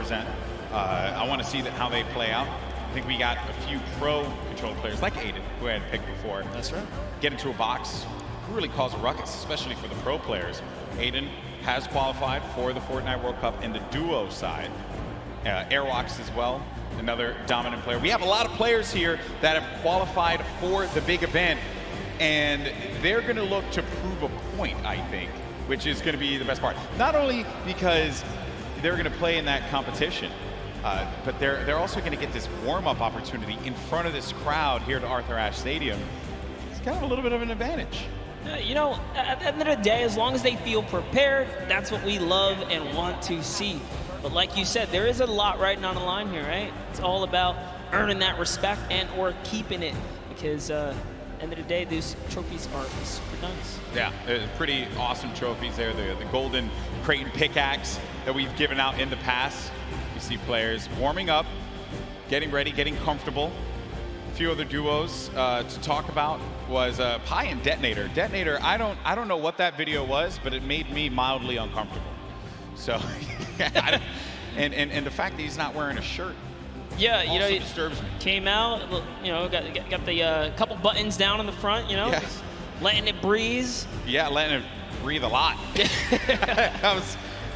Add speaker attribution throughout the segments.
Speaker 1: represent. I want to see how they play out. I think we got a few pro controller players like Aiden, who I had picked before.
Speaker 2: That's right.
Speaker 1: Get into a box, really cause a ruckus, especially for the pro players. Aiden has qualified for the Fortnite World Cup in the duo side. Airwalks as well, another dominant player. We have a lot of players here that have qualified for the big event, and they're going to look to prove a point, I think, which is going to be the best part. Not only because they're going to play in that competition, but they're also going to get this warm-up opportunity in front of this crowd here at Arthur Ashe Stadium. It's kind of a little bit of an advantage.
Speaker 3: You know, at the end of the day, as long as they feel prepared, that's what we love and want to see. But like you said, there is a lot riding on the line here, right? It's all about earning that respect and or keeping it, because end of the day, these trophies are super nice.
Speaker 1: Yeah, pretty awesome trophies there. The golden Creighton pickaxe that we've given out in the past. You see players warming up, getting ready, getting comfortable. A few other duos to talk about was Pi and Detonator. Detonator, I don't know what that video was, but it made me mildly uncomfortable. So, and the fact that he's not wearing a shirt.
Speaker 3: Yeah, you know, it
Speaker 1: disturbs me.
Speaker 3: Came out, you know, got the couple buttons down in the front, you know,
Speaker 1: yes.
Speaker 3: Letting it breathe.
Speaker 1: Yeah, letting it breathe a lot. I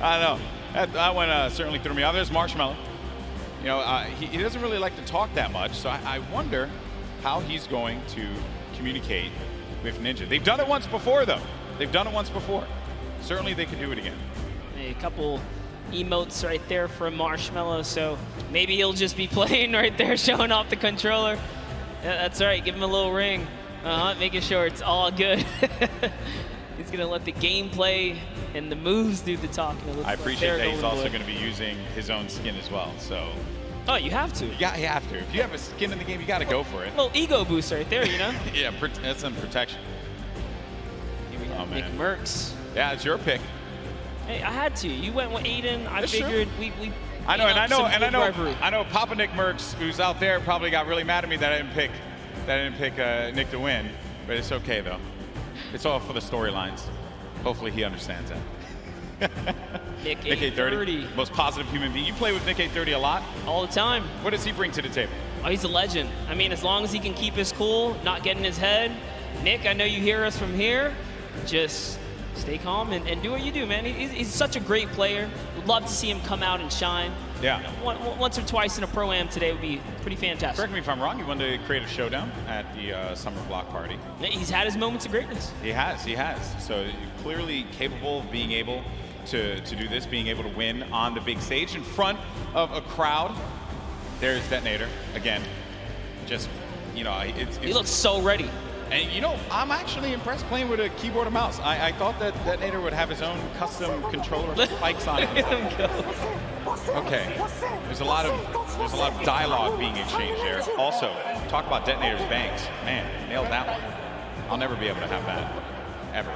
Speaker 1: don't know. That one certainly threw me off. There's Marshmello. You know, he doesn't really like to talk that much, so I wonder how he's going to communicate with Ninja. They've done it once before, though. They've done it once before. Certainly they could do it again.
Speaker 3: A couple emotes right there from Marshmello, so maybe he'll just be playing right there, showing off the controller. Yeah, that's right, give him a little ring. Making sure it's all good. He's gonna let the gameplay and the moves do the talking.
Speaker 1: I appreciate that he's also gonna be using his own skin as well, so.
Speaker 3: Oh, you have to.
Speaker 1: Yeah, you have to. If you have a skin in the game, you gotta go for it.
Speaker 3: Little ego boost right there, you know?
Speaker 1: Yeah, that's some protection.
Speaker 3: Here we have Nick Merckx.
Speaker 1: Yeah, it's your pick.
Speaker 3: Hey, I had to. You went with Aiden. I figured we
Speaker 1: I know Papa Nick Merckx, who's out there, probably got really mad at me that I didn't pick Nick to win, but it's okay though. It's all for the storylines. Hopefully he understands that.
Speaker 3: Nick 830,
Speaker 1: most positive human being. You play with Nick 830 a lot?
Speaker 3: All the time.
Speaker 1: What does he bring to the table?
Speaker 3: Oh, he's a legend. I mean, as long as he can keep his cool, not get in his head. Nick, I know you hear us from here. Just stay calm and do what you do, man. He's such a great player. Would love to see him come out and shine.
Speaker 1: Yeah.
Speaker 3: Once or twice in a Pro-Am today would be pretty fantastic.
Speaker 1: Correct me if I'm wrong, he wanted to create a showdown at the summer block party.
Speaker 3: He's had his moments of greatness.
Speaker 1: He has. So you're clearly capable of being able to do this, being able to win on the big stage in front of a crowd. There's Detonator again. Just, you know,
Speaker 3: he looks so ready.
Speaker 1: And you know, I'm actually impressed playing with a keyboard and mouse. I thought that Detonator would have his own custom controller with spikes on it. Okay, there's a lot of dialogue being exchanged there. Also, talk about Detonator's bangs. Man, nailed that one. I'll never be able to have that, ever.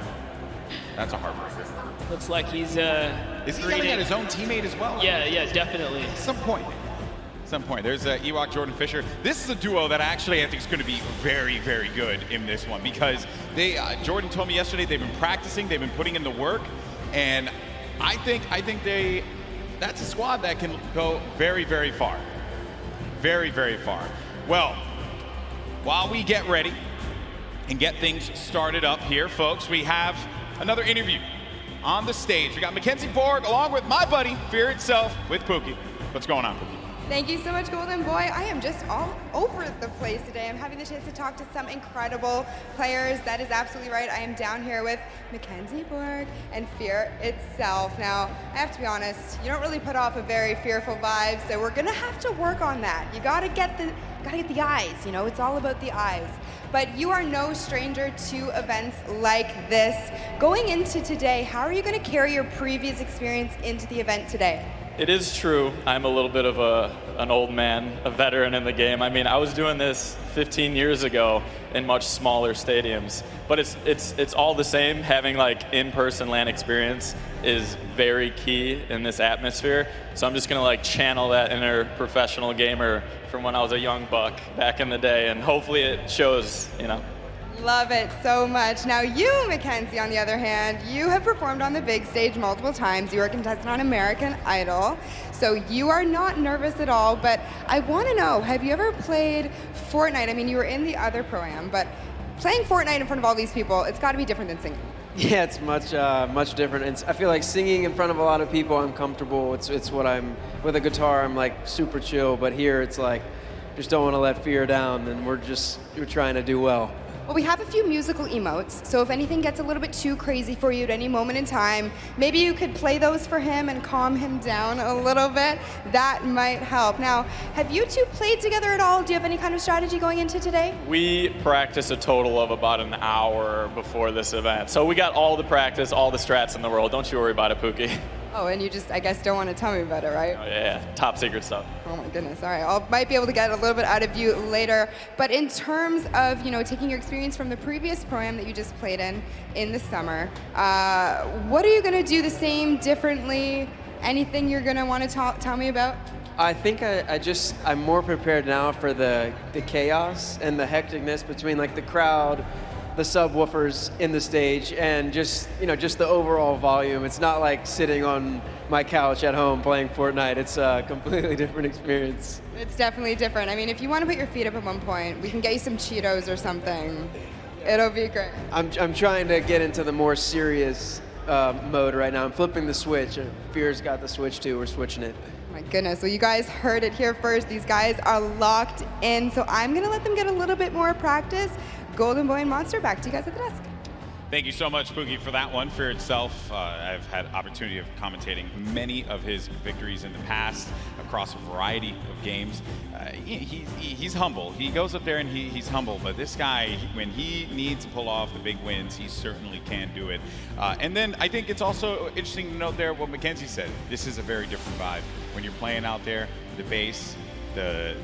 Speaker 1: That's a heartbreaker.
Speaker 3: Looks like he's
Speaker 1: Is he yelling at his own teammate as well?
Speaker 3: Yeah, definitely.
Speaker 1: At some point. There's Ewok Jordan Fisher. This is a duo that I think is going to be very, very good in this one, because they Jordan told me yesterday they've been practicing, they've been putting in the work, and I think that's a squad that can go very, very far. Very, very far. Well, while we get ready and get things started up here, folks, we have another interview on the stage. We got Mackenzie Borg along with my buddy, Fear Itself, with Pookie. What's going on, Pookie?
Speaker 4: Thank you so much, Golden Boy. I am just all over the place today. I'm having the chance to talk to some incredible players. That is absolutely right. I am down here with Mackenzie Borg and Fear Itself. Now, I have to be honest, you don't really put off a very fearful vibe, so we're gonna have to work on that. You gotta get the eyes, you know, it's all about the eyes. But you are no stranger to events like this. Going into today, how are you gonna carry your previous experience into the event today?
Speaker 5: It is true. I'm a little bit of an old man, a veteran in the game. I mean, I was doing this 15 years ago in much smaller stadiums, but it's all the same. Having like in-person LAN experience is very key in this atmosphere. So I'm just gonna like channel that inner professional gamer from when I was a young buck back in the day, and hopefully it shows, you know.
Speaker 4: Love it so much. Now you, Mackenzie, on the other hand, you have performed on the big stage multiple times. You were a contestant on American Idol, so you are not nervous at all, but I want to know, have you ever played Fortnite? I mean, you were in the other Pro-Am, but playing Fortnite in front of all these people, it's got to be different than singing.
Speaker 2: Yeah, it's much different. I feel like singing in front of a lot of people, I'm comfortable. It's what I'm, with a guitar, I'm like super chill, but here it's like, just don't want to let fear down, and we're trying to do well.
Speaker 4: Well, we have a few musical emotes, so if anything gets a little bit too crazy for you at any moment in time, maybe you could play those for him and calm him down a little bit. That might help. Now, have you two played together at all? Do you have any kind of strategy going into today?
Speaker 5: We practiced a total of about an hour before this event. So we got all the practice, all the strats in the world. Don't you worry about it, Pookie.
Speaker 4: Oh, and you just, I guess, don't want to tell me about it, right?
Speaker 5: Oh, yeah, top secret stuff.
Speaker 4: Oh my goodness, all right. I might be able to get a little bit out of you later. But in terms of, taking your experience from the previous Pro-Am that you just played in the summer, what are you going to do the same, differently? Anything you're going to want to tell me about?
Speaker 2: I think I'm more prepared now for the chaos and the hecticness between like the crowd, the subwoofers in the stage, and just the overall volume. It's not like sitting on my couch at home playing Fortnite. It's a completely different experience.
Speaker 4: It's definitely different. I mean, if you want to put your feet up at one point, we can get you some Cheetos or something. It'll be great.
Speaker 2: I'm trying to get into the more serious mode right now. I'm flipping the switch. Fear's got the switch too. We're switching it.
Speaker 4: My goodness, well, you guys heard it here first. These guys are locked in, so I'm going to let them get a little bit more practice. Golden Boy and Monster, back to you guys at the desk.
Speaker 1: Thank you so much, Pookie, for that one. For itself, I've had opportunity of commentating many of his victories in the past across a variety of games. He's humble. He goes up there and he's humble, but this guy, when he needs to pull off the big wins, he certainly can do it. And then I think it's also interesting to note there what Mackenzie said. This is a very different vibe. When you're playing out there, the bass, the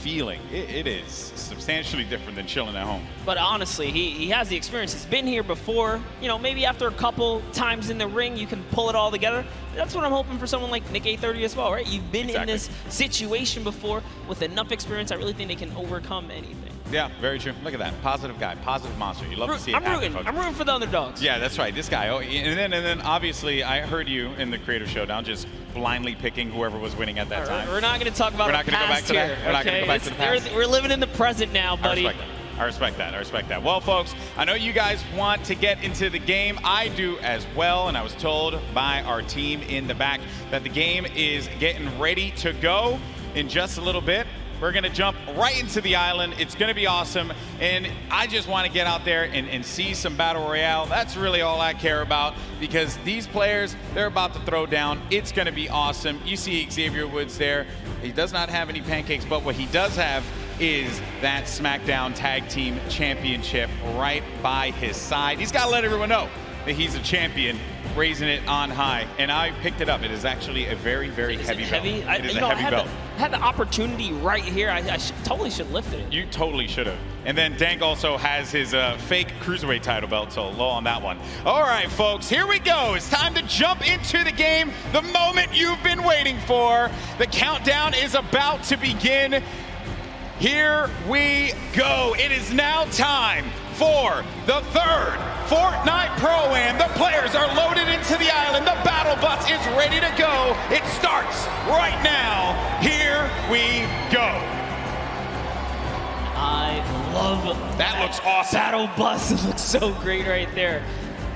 Speaker 1: feeling, it is substantially different than chilling at home.
Speaker 3: But honestly, he has the experience. He's been here before. Maybe after a couple times in the ring, you can pull it all together. That's what I'm hoping for someone like Nick A30 as well, right? You've been in this situation before with enough experience. I really think they can overcome anything.
Speaker 1: Yeah, very true. Look at that. Positive guy, positive monster. You love to see it happen, folks.
Speaker 3: I'm rooting for the underdogs.
Speaker 1: Yeah, that's right. This guy. Oh, and then obviously, I heard you in the Creative Showdown just blindly picking whoever was winning at that time.
Speaker 3: We're not going to talk about
Speaker 1: the past here. We're not going to go back to the past.
Speaker 3: We're living in the present now, buddy.
Speaker 1: I respect that. Well, folks, I know you guys want to get into the game. I do as well, and I was told by our team in the back that the game is getting ready to go in just a little bit. We're going to jump right into the island. It's going to be awesome, and I just want to get out there and see some Battle Royale. That's really all I care about, because these players, they're about to throw down. It's going to be awesome. You see Xavier Woods there. He does not have any pancakes, but what he does have is that SmackDown Tag Team Championship right by his side. He's got to let everyone know that he's a champion, raising it on high, and I picked it up. It is actually a very, very heavy belt. It is a heavy belt.
Speaker 3: I had the opportunity right here. I totally should have lifted it.
Speaker 1: You totally should have. And then Dank also has his fake Cruiserweight title belt, so low on that one. All right, folks, here we go. It's time to jump into the game, the moment you've been waiting for. The countdown is about to begin. Here we go. It is now time for the third Fortnite Pro-Am. The players are loaded into the island. The battle bus is ready to go. It starts right now. Here we go.
Speaker 3: I love
Speaker 1: that. Looks awesome.
Speaker 3: Battle bus. It looks so great right there.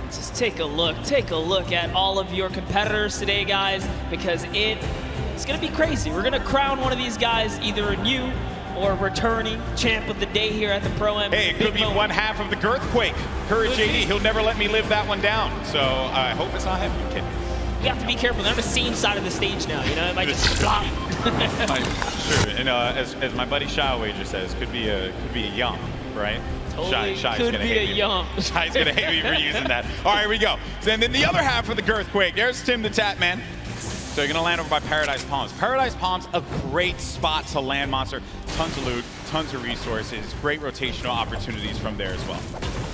Speaker 3: Just take a look. Take a look at all of your competitors today, guys, because it's going to be crazy. We're going to crown one of these guys, either a new or returning champ of the day here at the Pro-Am.
Speaker 1: Hey, it could be one half of the Girthquake. Courage JD, he'll never let me live that one down. So I hope it's not him, you kid.
Speaker 3: You have to be careful. They're on the same side of the stage now, it might just flop.
Speaker 1: Sure, and as my buddy Shy Wager says, could be a yum, right?
Speaker 3: Totally
Speaker 1: Shy's
Speaker 3: could
Speaker 1: gonna
Speaker 3: be
Speaker 1: hate
Speaker 3: a
Speaker 1: me.
Speaker 3: yum.
Speaker 1: Shy's gonna hate me for using that. All right, here we go. So, and then the other half of the Girthquake, there's Tim the Tap Man. So you're gonna land over by Paradise Palms. Paradise Palms, a great spot to land, Monster. Tons of loot, tons of resources, great rotational opportunities from there as well.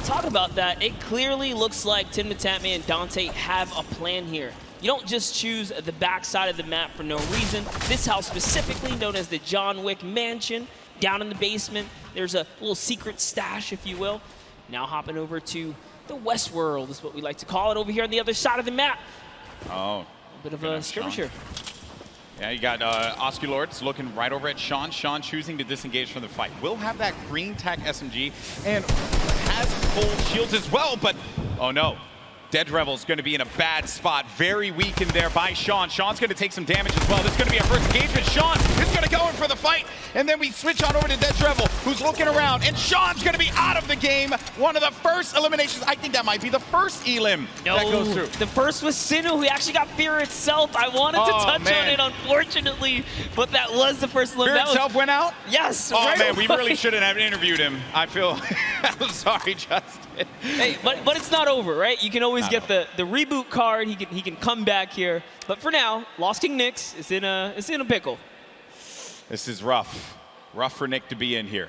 Speaker 3: Talk about that. It clearly looks like Tim the Tatman and Dante have a plan here. You don't just choose the backside of the map for no reason. This house specifically, known as the John Wick Mansion, down in the basement. There's a little secret stash, if you will. Now hopping over to the West World is what we like to call it over here on the other side of the map.
Speaker 1: Oh.
Speaker 3: A bit of a skirmisher.
Speaker 1: Yeah, you got Oscurlod looking right over at Sean. Sean choosing to disengage from the fight. Will have that green tack SMG and has full shields as well, but oh no. Dedrevil's going to be in a bad spot. Very weakened there by Sean. Sean's going to take some damage as well. This is going to be our first engagement. Sean is going to go in for the fight. And then we switch on over to Dedrevil, who's looking around. And Sean's going to be out of the game. One of the first eliminations. I think that might be the first elim that goes through.
Speaker 3: The first was Symfuhny, who actually got Fear itself. I wanted to touch on it, unfortunately, but that was the first
Speaker 1: Fear itself went out?
Speaker 3: Yes.
Speaker 1: Oh,
Speaker 3: right
Speaker 1: man,
Speaker 3: away.
Speaker 1: we really shouldn't have interviewed him. I feel, I'm sorry, Justin.
Speaker 3: Hey, but it's not over, right? You can always get the reboot card. He can come back here. But for now, Lost King Nyx is in a pickle.
Speaker 1: This is rough. Rough for Nick to be in here.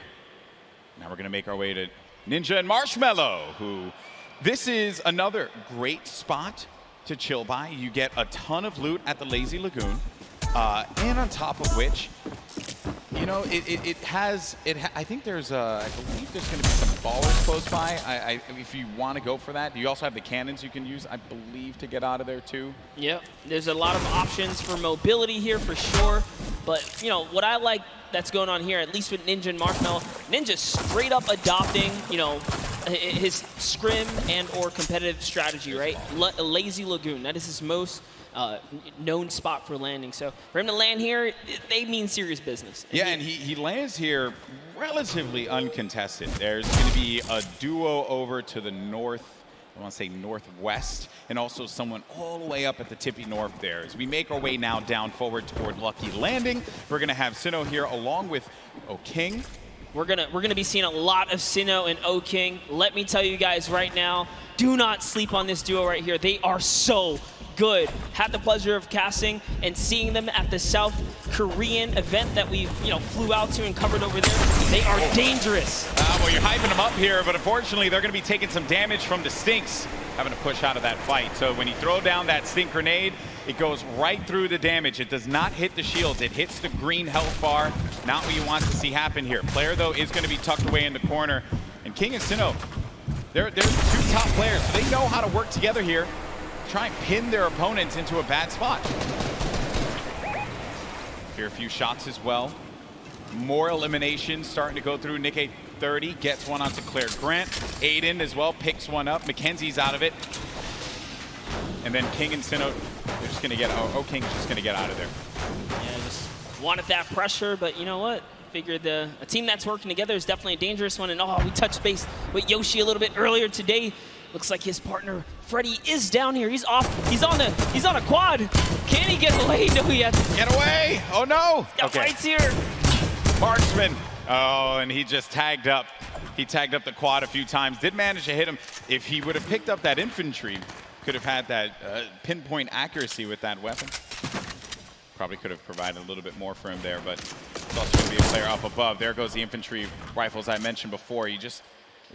Speaker 1: Now we're going to make our way to Ninja and Marshmello, who this is another great spot to chill by. You get a ton of loot at the Lazy Lagoon. And on top of which, you know, I think there's I believe there's going to be some ballers close by. If you want to go for that, you also have the cannons you can use, I believe, to get out of there too.
Speaker 3: Yeah, there's a lot of options for mobility here for sure. But you know what I like that's going on here, at least with Ninja and Marshmello, Ninja straight up adopting, you know, his scrim and or competitive strategy, right? Lazy Lagoon, that is his most known spot for landing. So for him to land here, they mean serious business.
Speaker 1: Yeah, and he lands here relatively uncontested. There's going to be a duo over to the north, I want to say northwest, and also someone all the way up at the tippy north there. As we make our way now down forward toward Lucky Landing, we're going to have Sinnoh here along with O'King.
Speaker 3: We're gonna be seeing a lot of Sinnoh and O'King. Let me tell you guys right now, do not sleep on this duo right here. They are so good. Had the pleasure of casting and seeing them at the South Korean event that we flew out to and covered over there. They are dangerous.
Speaker 1: Well, you're hyping them up here, but unfortunately they're going to be taking some damage from the Stinks, having to push out of that fight. So when you throw down that Stink grenade, it goes right through the damage. It does not hit the shields. It hits the green health bar. Not what you want to see happen here. Player, though, is going to be tucked away in the corner. And King and Sinnoh, they're two top players, so they know how to work together here, try and pin their opponents into a bad spot. Here, a few shots as well. More eliminations starting to go through. Nick 30 gets one onto Claire Grant. Aiden as well picks one up. Mackenzie's out of it. And then King and Sinnoh, they're just going to get, King's just going to get out of there.
Speaker 3: Yeah, just wanted that pressure, but you know what? Figured a team that's working together is definitely a dangerous one. And we touched base with Yoshi a little bit earlier today. Looks like his partner Freddy is down here. He's off. He's on a quad. Can he get away? No, he has to
Speaker 1: get away. Oh no.
Speaker 3: He's got fights here.
Speaker 1: Marksman. Oh, and he just tagged up. He tagged up the quad a few times. Did manage to hit him. If he would have picked up that infantry, could have had that pinpoint accuracy with that weapon. Probably could have provided a little bit more for him there, but it's also going to be a player up above. There goes the infantry rifles I mentioned before. It's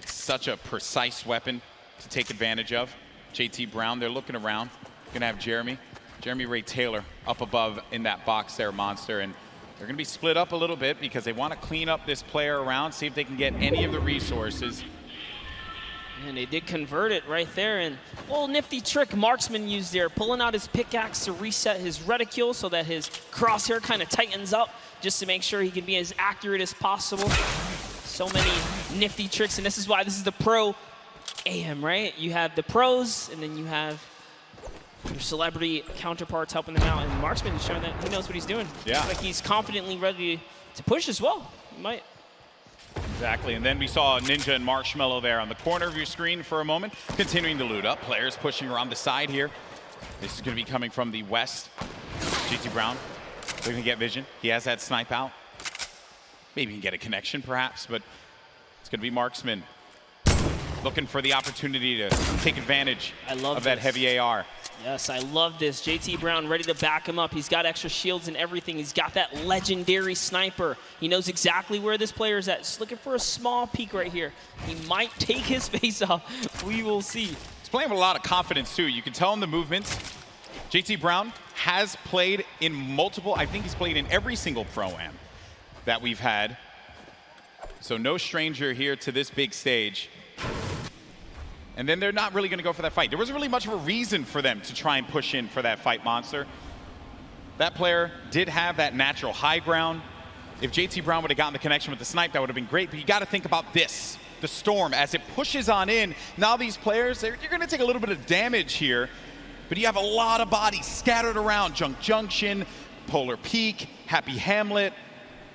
Speaker 1: such a precise weapon to take advantage of. JT Brown, they're looking around. Gonna have Jeremy Ray Taylor up above in that box there, Monster, and they're gonna be split up a little bit because they want to clean up this player around, see if they can get any of the resources.
Speaker 3: And they did convert it right there, and a little nifty trick Marksman used there, pulling out his pickaxe to reset his reticule so that his crosshair kind of tightens up just to make sure he can be as accurate as possible. So many nifty tricks, and this is why this is the pro AM, right? You have the pros, and then you have your celebrity counterparts helping them out, and Marksman is showing that he knows what he's doing.
Speaker 1: Yeah.
Speaker 3: Looks like he's confidently ready to push as well. He might.
Speaker 1: Exactly, and then we saw Ninja and Marshmello there on the corner of your screen for a moment, continuing to loot up. Players pushing around the side here. This is going to be coming from the west. JT Brown looking to get vision. He has that snipe out. Maybe he can get a connection perhaps, but it's going to be Marksman looking for the opportunity to take advantage of that heavy AR.
Speaker 3: Yes, I love this. JT Brown ready to back him up. He's got extra shields and everything. He's got that legendary sniper. He knows exactly where this player is at. Just looking for a small peek right here. He might take his face off. We will see.
Speaker 1: He's playing with a lot of confidence too. You can tell in the movements. JT Brown has played in multiple, I think he's played in every single Pro-Am that we've had So no stranger here to this big stage. And then they're not really going to go for that fight. There wasn't really much of a reason for them to try and push in for that fight, Monster. That player did have that natural high ground. If JT Brown would have gotten the connection with the snipe, that would have been great. But you got to think about this, the storm, as it pushes on in. Now these players, you're going to take a little bit of damage here, but you have a lot of bodies scattered around. Junk Junction, Polar Peak, Happy Hamlet,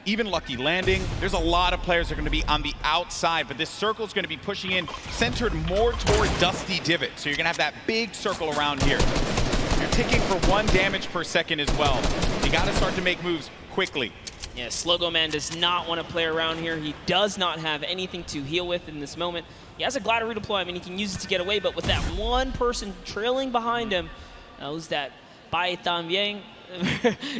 Speaker 1: even Lucky Landing. There's a lot of players that are going to be on the outside, but this circle is going to be pushing in, centered more toward Dusty Divot. So you're going to have that big circle around here. You're ticking for 1 damage per second as well. You got to start to make moves quickly.
Speaker 3: Yeah, Slogoman does not want to play around here. He does not have anything to heal with in this moment. He has a glider redeploy. I mean, he can use it to get away, but with that one person trailing behind him, who's that Bai Tan Vieng.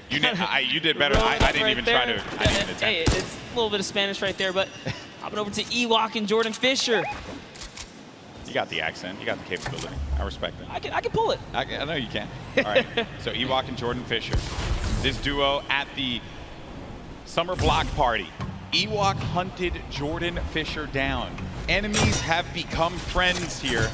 Speaker 1: You did better. I didn't even try to.
Speaker 3: Hey, it's a little bit of Spanish right there, but hopping over to Ewok and Jordan Fisher.
Speaker 1: You got the accent. You got the capability. I respect it.
Speaker 3: I can pull it.
Speaker 1: I know you can. All right. So Ewok and Jordan Fisher. This duo at the summer block party. Ewok hunted Jordan Fisher down. Enemies have become friends here.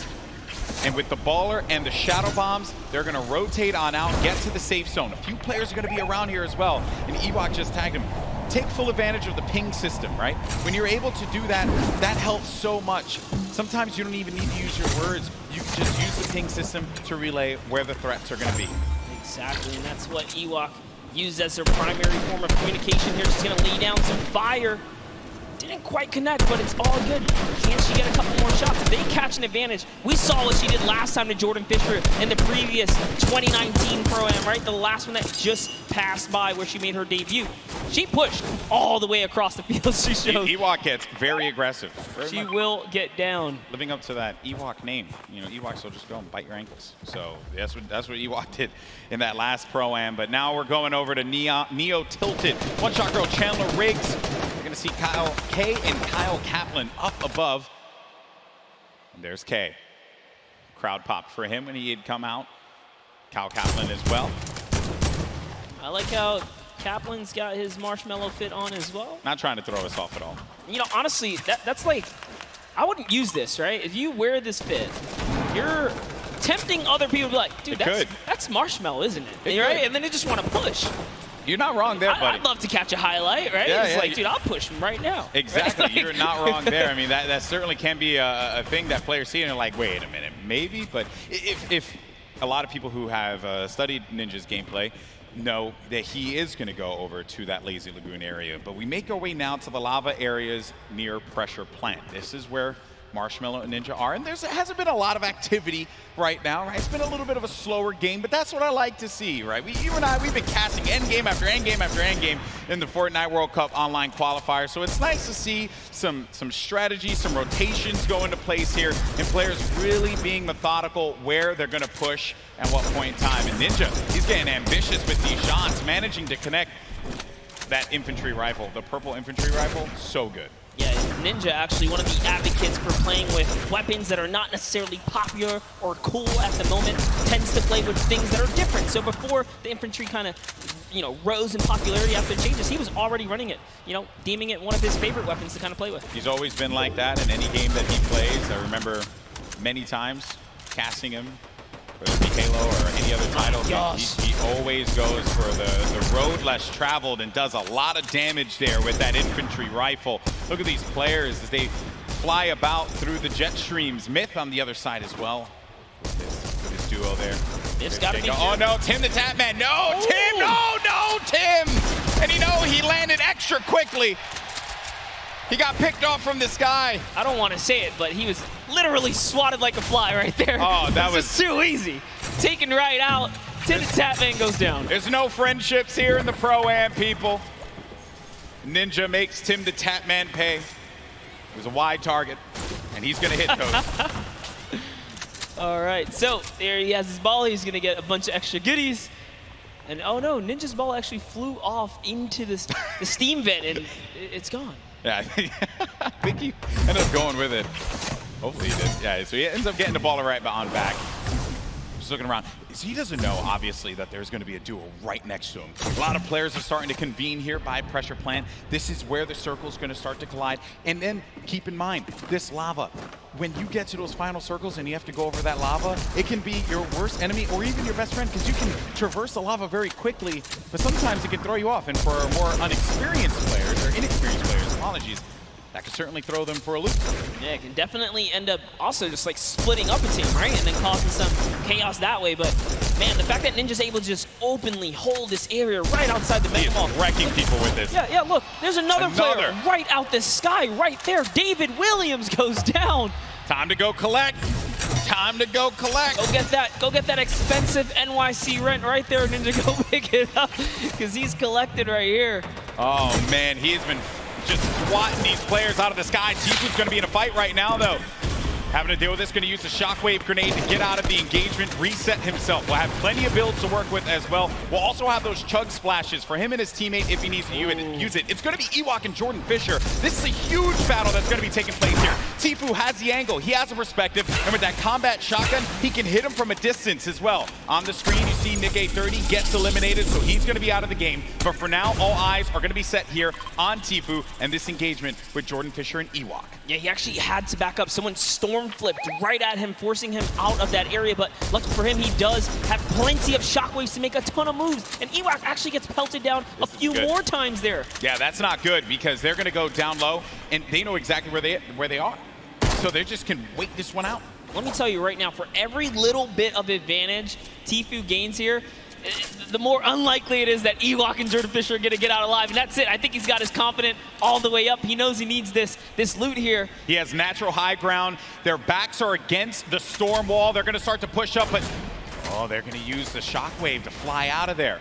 Speaker 1: And with the baller and the shadow bombs, they're going to rotate on out, get to the safe zone. A few players are going to be around here as well. And Ewok just tagged him. Take full advantage of the ping system, right? When you're able to do that, that helps so much. Sometimes you don't even need to use your words. You can just use the ping system to relay where the threats are going to be.
Speaker 3: Exactly, and that's what Ewok used as their primary form of communication here. Just going to lay down some fire. Didn't quite connect, but it's all good. Can she get a couple more shots? If they catch an advantage, we saw what she did last time to Jordan Fisher in the previous 2019 Pro-Am, right? The last one that just passed by where she made her debut. She pushed all the way across the field. She showed.
Speaker 1: Ewok gets very aggressive.
Speaker 3: She will get down.
Speaker 1: Living up to that Ewok name. You know, Ewoks will just go and bite your ankles. So that's what Ewok did in that last Pro-Am. But now we're going over to Neo Tilted. One Shot Girl Chandler Riggs. We're going to see Kyle K and Kyle Kaplan up above. And there's K. Crowd popped for him when he had come out. Kyle Kaplan as well.
Speaker 3: I like how Kaplan's got his Marshmello fit on as well.
Speaker 1: Not trying to throw us off at all.
Speaker 3: You know, honestly, that's like, I wouldn't use this, right? If you wear this fit, you're tempting other people to be like, dude, that's Marshmello, isn't it? Right? And then they just want to push.
Speaker 1: You're not wrong there, buddy.
Speaker 3: I'd love to catch a highlight, right?
Speaker 1: Yeah,
Speaker 3: it's
Speaker 1: yeah,
Speaker 3: like, dude, I'll push him right now.
Speaker 1: Exactly.
Speaker 3: Right?
Speaker 1: You're not wrong there. I mean, that certainly can be a thing that players see and they're like, wait a minute, maybe? But if a lot of people who have studied Ninja's gameplay know that he is going to go over to that Lazy Lagoon area. But we make our way now to the lava areas near Pressure Plant. This is where Marshmello and Ninja are, and there hasn't been a lot of activity right now, right? It's been a little bit of a slower game, but that's what I like to see, right? You and I, we've been casting endgame after endgame after endgame in the Fortnite World Cup online qualifier, so it's nice to see some strategy, some rotations go into place here, and players really being methodical where they're going to push at what point in time. And Ninja, he's getting ambitious with these shots, managing to connect that infantry rifle, the purple infantry rifle, so good.
Speaker 3: Yeah, Ninja actually one of the advocates for playing with weapons that are not necessarily popular or cool at the moment, tends to play with things that are different. So before the infantry kind of, you know, rose in popularity after the changes, he was already running it, you know, deeming it one of his favorite weapons to kind of play with.
Speaker 1: He's always been like that in any game that he plays. I remember many times casting him, whether it be Halo or any other title. He always goes for the road less traveled and does a lot of damage there with that infantry rifle. Look at these players as they fly about through the jet streams. Myth on the other side as well. With this duo there.
Speaker 3: It's got to be.
Speaker 1: Oh no, Tim the Tapman. No, ooh. Tim, no, Tim. And he landed extra quickly. He got picked off from the sky.
Speaker 3: I don't want to say it, but he was literally swatted like a fly right there.
Speaker 1: Oh, that was
Speaker 3: too easy. Taken right out. Tim the Tapman goes down.
Speaker 1: There's no friendships here in the Pro-Am, people. Ninja makes Tim the Tapman pay. It was a wide target, and he's going to hit those.
Speaker 3: All right, so there he has his ball. He's going to get a bunch of extra goodies. And oh no, Ninja's ball actually flew off into the steam vent, and it's gone.
Speaker 1: Yeah, I think he ended up going with it. Hopefully he did. Yeah, so he ends up getting the ball right on back. Just looking around. is he doesn't know, obviously, that there's going to be a duo right next to him. A lot of players are starting to convene here by pressure plant. This is where the circle's going to start to collide. And then keep in mind, this lava, when you get to those final circles and you have to go over that lava, it can be your worst enemy or even your best friend, because you can traverse the lava very quickly, but sometimes it can throw you off. And for more unexperienced players, or inexperienced players, apologies, that could certainly throw them for a loop.
Speaker 3: Yeah, it can definitely end up also just like splitting up a team, right? And then causing some chaos that way. But man, the fact that Ninja's able to just openly hold this area right outside the mega mall.
Speaker 1: Wrecking people with this.
Speaker 3: Yeah, look, there's another player right out the sky right there. David Williams goes down.
Speaker 1: Time to go collect. Time to go collect.
Speaker 3: Go get that expensive NYC rent right there, Ninja. Go pick it up, because he's collected right here.
Speaker 1: Oh man, he's been just swatting these players out of the sky. Tfue's going to be in a fight right now, though. Having to deal with this, going to use the shockwave grenade to get out of the engagement, reset himself. We'll have plenty of builds to work with as well. We'll also have those chug splashes for him and his teammate if he needs to use it. It's going to be Ewok and Jordan Fisher. This is a huge battle that's going to be taking place here. Tfue has the angle, he has a perspective, and with that combat shotgun, he can hit him from a distance as well. On the screen, you see Nick830 gets eliminated, so he's going to be out of the game. But for now, all eyes are going to be set here on Tfue and this engagement with Jordan Fisher and Ewok.
Speaker 3: Yeah, he actually had to back up. Someone storm flipped right at him, forcing him out of that area. But lucky for him, he does have plenty of shockwaves to make a ton of moves. And Ewok actually gets pelted down a few more times there.
Speaker 1: Yeah, that's not good, because they're going to go down low, and they know exactly where they are. So they just can wait this one out.
Speaker 3: Let me tell you right now, for every little bit of advantage Tfue gains here, the more unlikely it is that Ewok and Jordan Fisher are going to get out alive. And that's it. I think he's got his confidence all the way up. He knows he needs this loot here.
Speaker 1: He has natural high ground. Their backs are against the storm wall. They're going to start to push up, but they're going to use the shockwave to fly out of there.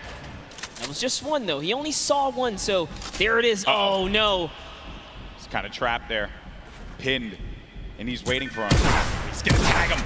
Speaker 3: That was just one, though. He only saw one, so there it is. Oh, no.
Speaker 1: He's kind of trapped there, pinned, and he's waiting for him. He's going to tag him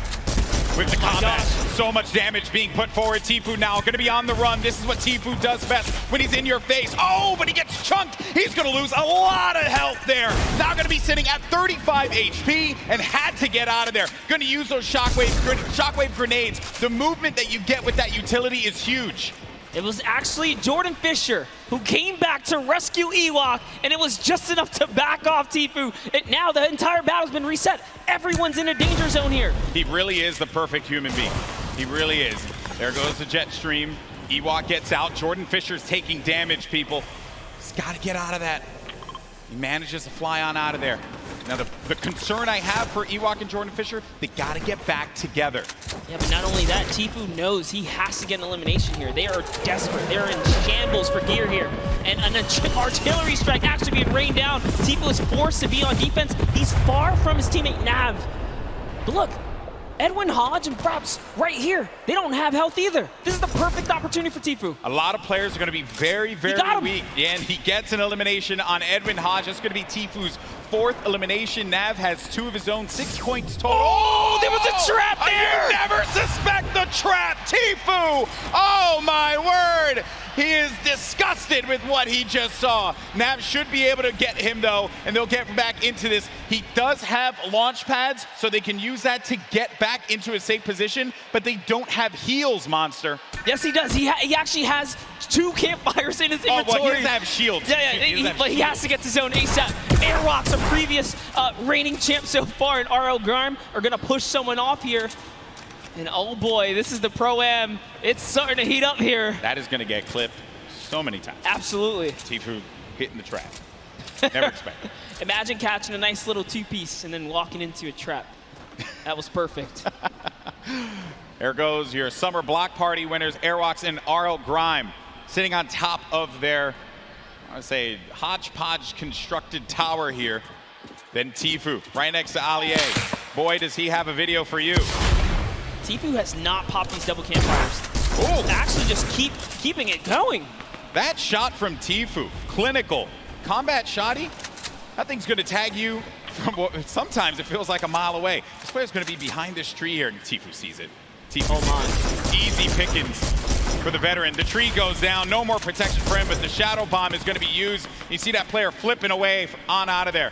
Speaker 1: with the combat. So much damage being put forward. Tfue now going to be on the run. This is what Tfue does best when he's in your face. Oh, but he gets chunked. He's going to lose a lot of health there. Now going to be sitting at 35 HP and had to get out of there. Going to use those shockwave grenades. The movement that you get with that utility is huge.
Speaker 3: It was actually Jordan Fisher who came back to rescue Ewok, and it was just enough to back off Tfue. And now the entire battle's been reset. Everyone's in a danger zone here.
Speaker 1: He really is the perfect human being. He really is. There goes the jet stream. Ewok gets out. Jordan Fisher's taking damage, people. He's got to get out of that. He manages to fly on out of there. Now, the concern I have for Ewok and Jordan Fisher, they got to get back together.
Speaker 3: Yeah, but not only that, Tfue knows he has to get an elimination here. They are desperate. They're in shambles for gear here. And an artillery strike actually being rained down. Tfue is forced to be on defense. He's far from his teammate Nav. But look, Edwin, Hodge, and Frapzz right here. They don't have health either. This is the perfect opportunity for Tfue.
Speaker 1: A lot of players are going to be very, very weak. And he gets an elimination on Edwin Hodge. That's going to be Tfue's 4th elimination. Nav has 2 of his own, 6 points total.
Speaker 3: Oh, there was a trap there!
Speaker 1: You never suspect the trap, Tfue! Oh my word! He is disgusted with what he just saw. Nav should be able to get him though, and they'll get back into this. He does have launch pads, so they can use that to get back into a safe position, but they don't have heals, Monster.
Speaker 3: Yes, he does. He actually has 2 campfires in his inventory.
Speaker 1: Oh, well, he doesn't have shields.
Speaker 3: Yeah, but he has to get to zone ASAP. Airwalks, a previous reigning champ so far, and RL Grime are going to push someone off here. And oh boy, this is the Pro-Am. It's starting to heat up here.
Speaker 1: That is going to get clipped so many times.
Speaker 3: Absolutely.
Speaker 1: Tfue hitting the trap. Never expected.
Speaker 3: Imagine catching a nice little 2-piece and then walking into a trap. That was perfect.
Speaker 1: There goes your summer block party winners, Airwalks and RL Grime, sitting on top of their, I would say, hodgepodge constructed tower here. Then Tfue, right next to Allier. Boy, does he have a video for you.
Speaker 3: Tfue has not popped these double campfires.
Speaker 1: Oh,
Speaker 3: actually just keeping it going.
Speaker 1: That shot from Tfue, clinical. Combat shotty, that thing's gonna tag you from what sometimes it feels like a mile away. This player's gonna be behind this tree here, and Tfue sees it. Tfue, easy pickings for the veteran. The tree goes down, no more protection for him, but the shadow bomb is gonna be used. You see that player flipping away on out of there.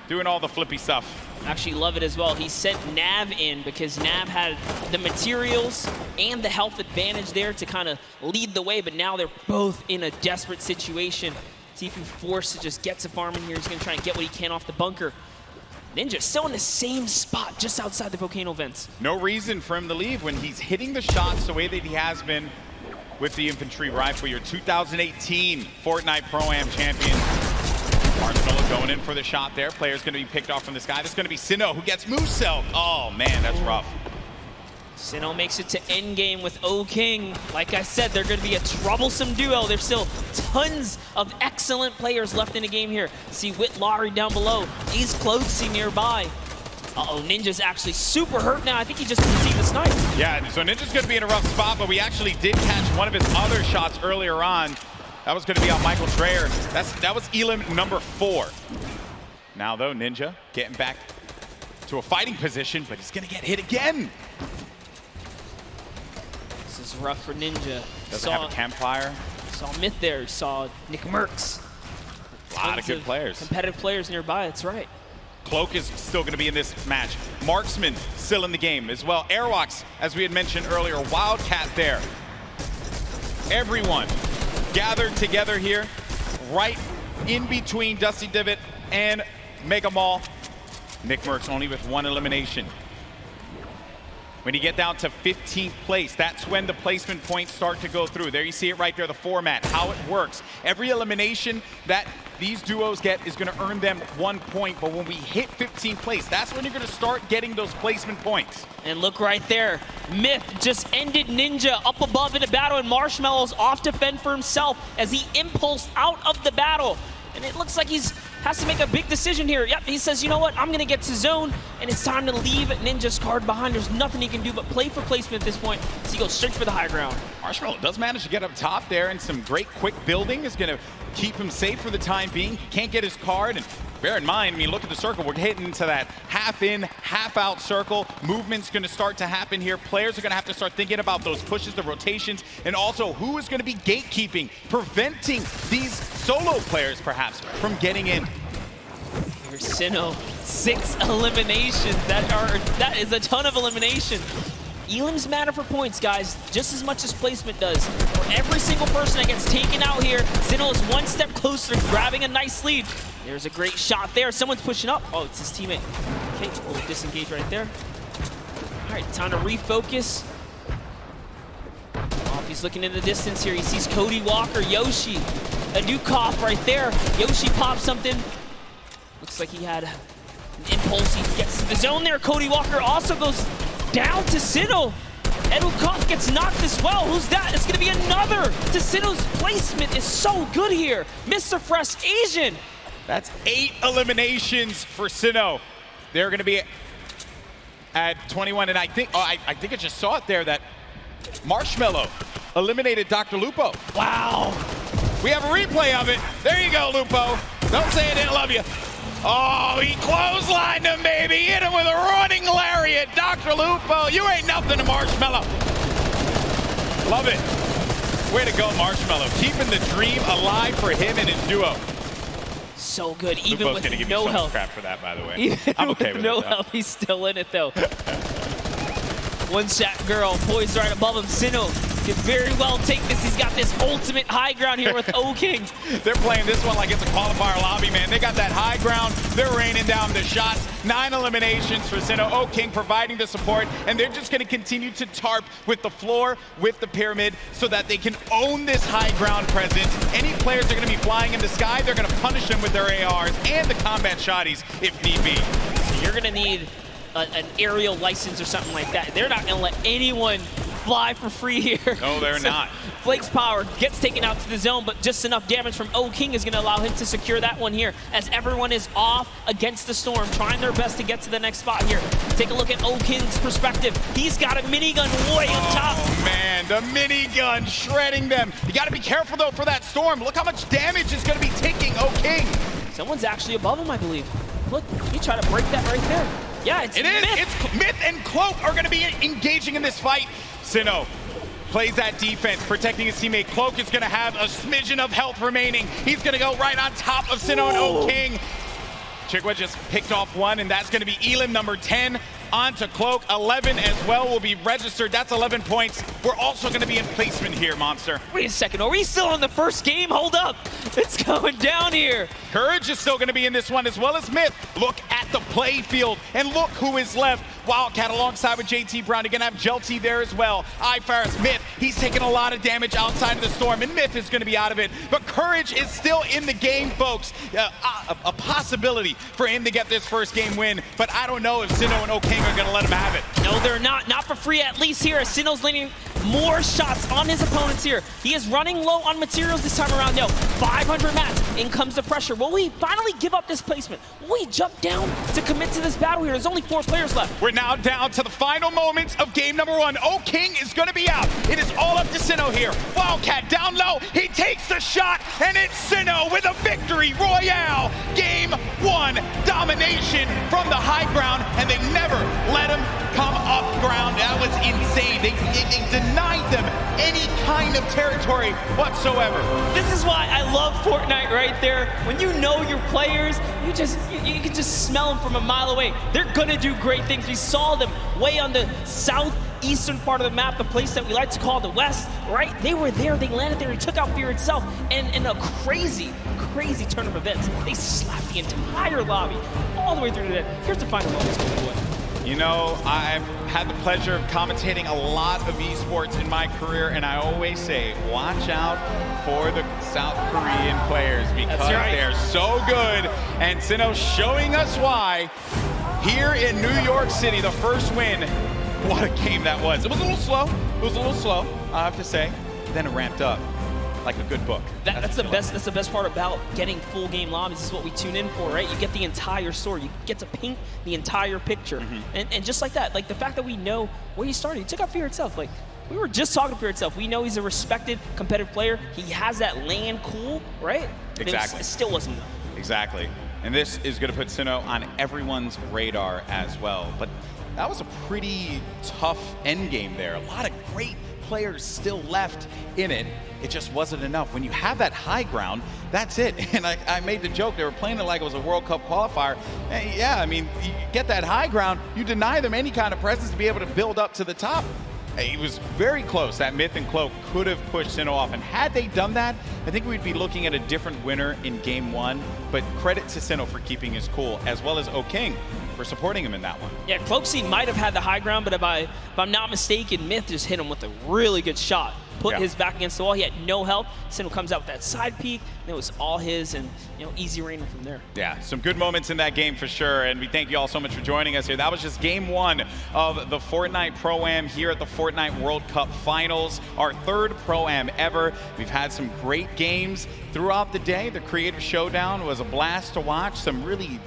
Speaker 1: doing all the flippy stuff.
Speaker 3: Actually love it as well. He sent Nav in because Nav had the materials and the health advantage there to kind of lead the way, but now they're both in a desperate situation. Tfue forced to just get to farm in here. He's going to try and get what he can off the bunker. Ninja still in the same spot just outside the volcano vents.
Speaker 1: No reason for him to leave when he's hitting the shots the way that he has been with the infantry rifle. Your 2018 Fortnite Pro-Am champion. Marshmello going in for the shot there. Player's going to be picked off from this guy. That's going to be Sinnoh who gets Moose-Celled. Oh man, that's rough.
Speaker 3: Sinnoh makes it to endgame with O-King. Like I said, they're going to be a troublesome duo. There's still tons of excellent players left in the game here. See Whit Lowry down below. He's closing nearby. Uh-oh, Ninja's actually super hurt now. I think he just received the snipe. Yeah,
Speaker 1: so Ninja's going to be in a rough spot, but we actually did catch one of his other shots earlier on. That was going to be on Michael Drayer. That was elim number 4. Now though, Ninja getting back to a fighting position, but he's going to get hit again.
Speaker 3: This is rough for Ninja.
Speaker 1: Doesn't have a campfire.
Speaker 3: Saw Myth there. Saw Nick Merckx.
Speaker 1: A lot of good players.
Speaker 3: Competitive players nearby, that's right.
Speaker 1: Cloak is still going to be in this match. Marksman still in the game as well. Airwalks, as we had mentioned earlier. Wildcat there. Everyone gathered together here, right in between Dusty Divot and Mega Mall. Nick Merckx only with 1 elimination. When you get down to 15th place, that's when the placement points start to go through. There you see it right there, the format, how it works. Every elimination that these duos get is going to earn them 1 point, but when we hit 15th place, that's when you're going to start getting those placement points.
Speaker 3: And look right there, Myth just ended Ninja up above in a battle, and Marshmello's off to fend for himself as he impulsed out of the battle. And it looks like he's has to make a big decision here. Yep, he says, you know what, I'm gonna get to zone, and it's time to leave Ninja's card behind. There's nothing he can do but play for placement at this point, so he goes straight for the high ground.
Speaker 1: Marshmello does manage to get up top there, and some great quick building is gonna keep him safe for the time being. He can't get his card, and bear in mind, I mean, look at the circle. We're getting into that half in, half out circle. Movement's gonna start to happen here. Players are gonna have to start thinking about those pushes, the rotations, and also who is gonna be gatekeeping, preventing these solo players perhaps from getting in.
Speaker 3: Here's Sinnoh, 6 eliminations. That is a ton of elimination. Elims matter for points, guys, just as much as placement does. For every single person that gets taken out here, Sinnoh is 1 step closer to grabbing a nice lead. There's a great shot there. Someone's pushing up. Oh, it's his teammate. Okay, we'll disengage right there. All right, time to refocus. Oh, if he's looking in the distance here, he sees Cody Walker, Yoshi, Edukof right there. Yoshi pops something. Looks like he had an impulse. He gets to the zone there. Cody Walker also goes down to Sinnoh. Edukof gets knocked as well. Who's that? It's gonna be another. To Sinnoh's placement is so good here. MrFreshAsian.
Speaker 1: That's 8 eliminations for Sinnoh. They're gonna be at 21, and I think I just saw it there that Marshmello eliminated Dr. Lupo.
Speaker 3: Wow.
Speaker 1: We have a replay of it. There you go, Lupo. Don't say I didn't love you. Oh, he clotheslined him, baby. Hit him with a running lariat. Dr. Lupo, you ain't nothing to Marshmello. Love it. Way to go, Marshmello. Keeping the dream alive for him and his duo.
Speaker 3: So good, even
Speaker 1: Lupo's
Speaker 3: with
Speaker 1: gonna give
Speaker 3: no
Speaker 1: you so
Speaker 3: health.
Speaker 1: much crap for that, by the way.
Speaker 3: Even
Speaker 1: I'm okay with
Speaker 3: no
Speaker 1: it, though.
Speaker 3: health, he's still in it, though. One shot girl poised right above him. Sinnoh could very well take this. He's got this ultimate high ground here with O-King.
Speaker 1: They're playing this one like it's a qualifier lobby, man. They got that high ground. They're raining down the shots. 9 eliminations for Sinnoh. O-King providing the support, and they're just going to continue to tarp with the floor, with the pyramid, so that they can own this high ground presence. Any players that are going to be flying in the sky, they're going to punish them with their ARs and the combat shotties if need be.
Speaker 3: So you're going to need an aerial license or something like that. They're not going to let anyone fly for free here.
Speaker 1: No, they're not.
Speaker 3: Flakes Pawer gets taken out to the zone, but just enough damage from O-King is going to allow him to secure that one here, as everyone is off against the storm, trying their best to get to the next spot here. Take a look at O-King's perspective. He's got a minigun way on top.
Speaker 1: Oh, man, the minigun shredding them. You got to be careful, though, for that storm. Look how much damage is going to be taking O-King.
Speaker 3: Someone's actually above him, I believe. Look, he tried to break that right there. Yeah, it's
Speaker 1: It is.
Speaker 3: Myth.
Speaker 1: It's Myth and Cloak are going to be engaging in this fight. Sinnoh plays that defense, protecting his teammate. Cloak is going to have a smidgen of health remaining. He's going to go right on top of Sinnoh and O-King. Chigwa just picked off one, and that's going to be Elam, number 10, onto Cloak. 11 as well will be registered. That's 11 points. We're also going to be in placement here, Monster.
Speaker 3: Wait a second, are we still on the first game? Hold up, it's going down here.
Speaker 1: Courage is still going to be in this one, as well as Myth. Look at the play field, and look who is left. Wildcat alongside with JT Brown. You're going to have Jelty there as well. Ifaris, Myth, he's taking a lot of damage outside of the storm, and Myth is going to be out of it. But Courage is still in the game, folks. A possibility for him to get this first game win, but I don't know if Sinnoh and O'King are going to let him have it.
Speaker 3: No, they're not. Not for free, at least here. Sinnoh's landing more shots on his opponents here. He is running low on materials this time around. No, 500 mats. In comes the pressure. Will we finally give up this placement? Will we jump down to commit to this battle here? There's only 4 players left.
Speaker 1: We're now down to the final moments of game number 1. O'King is going to be out. It is all up to Sinnoh here. Wildcat down low. He takes the shot, and it's Sinnoh with a victory royale. Game 1 domination from the high ground, and they never let him come up ground. That was insane. They denied them any kind of territory whatsoever.
Speaker 3: This is why I love Fortnite right there. When you know your players, you can just smell them from a mile away. They're gonna do great things. We saw them way on the southeastern part of the map, the place that we like to call the West, right? They were there, they landed there, he took out Fear itself, and in a crazy turn of events, they slapped the entire lobby all the way through to the end. Here's the final moments.
Speaker 1: You know, I've had the pleasure of commentating a lot of esports in my career, and I always say, watch out for the South Korean players because they're so good. And Sinnoh showing us why here in New York City, the first win. What a game that was. It was a little slow. I have to say. Then it ramped up like a good book.
Speaker 3: That's the best part about getting full game lobbies. This is what we tune in for, right? You get the entire story. You get to paint the entire picture. And just like that, like the fact that we know where he started, he took out Fear itself. Like, we were just talking to Fear itself. We know he's a respected competitive player. He has that land cool, right?
Speaker 1: Exactly.
Speaker 3: It still wasn't enough.
Speaker 1: Exactly. And this is going to put Sinnoh on everyone's radar as well. But that was a pretty tough endgame there. A lot of great players still left in it. It just wasn't enough. When you have that high ground, that's it. And I made the joke, they were playing it like it was a World Cup qualifier. And yeah, I mean, you get that high ground, you deny them any kind of presence to be able to build up to the top. It was very close. That Myth and Cloak could have pushed Sinnoh off. And had they done that, I think we'd be looking at a different winner in game 1. But credit to Sinnoh for keeping his cool, as well as O'King for supporting him in that one.
Speaker 3: Yeah, Cloaksy might have had the high ground, but if I'm not mistaken, Myth just hit him with a really good shot. Put his back against the wall. He had no help. Sinnoh comes out with that side peek, and it was all his, and easy raining from there.
Speaker 1: Yeah, some good moments in that game for sure, and we thank you all so much for joining us here. That was just game 1 of the Fortnite Pro-Am here at the Fortnite World Cup Finals, our 3rd Pro-Am ever. We've had some great games throughout the day. The Creator Showdown was a blast to watch. Some really,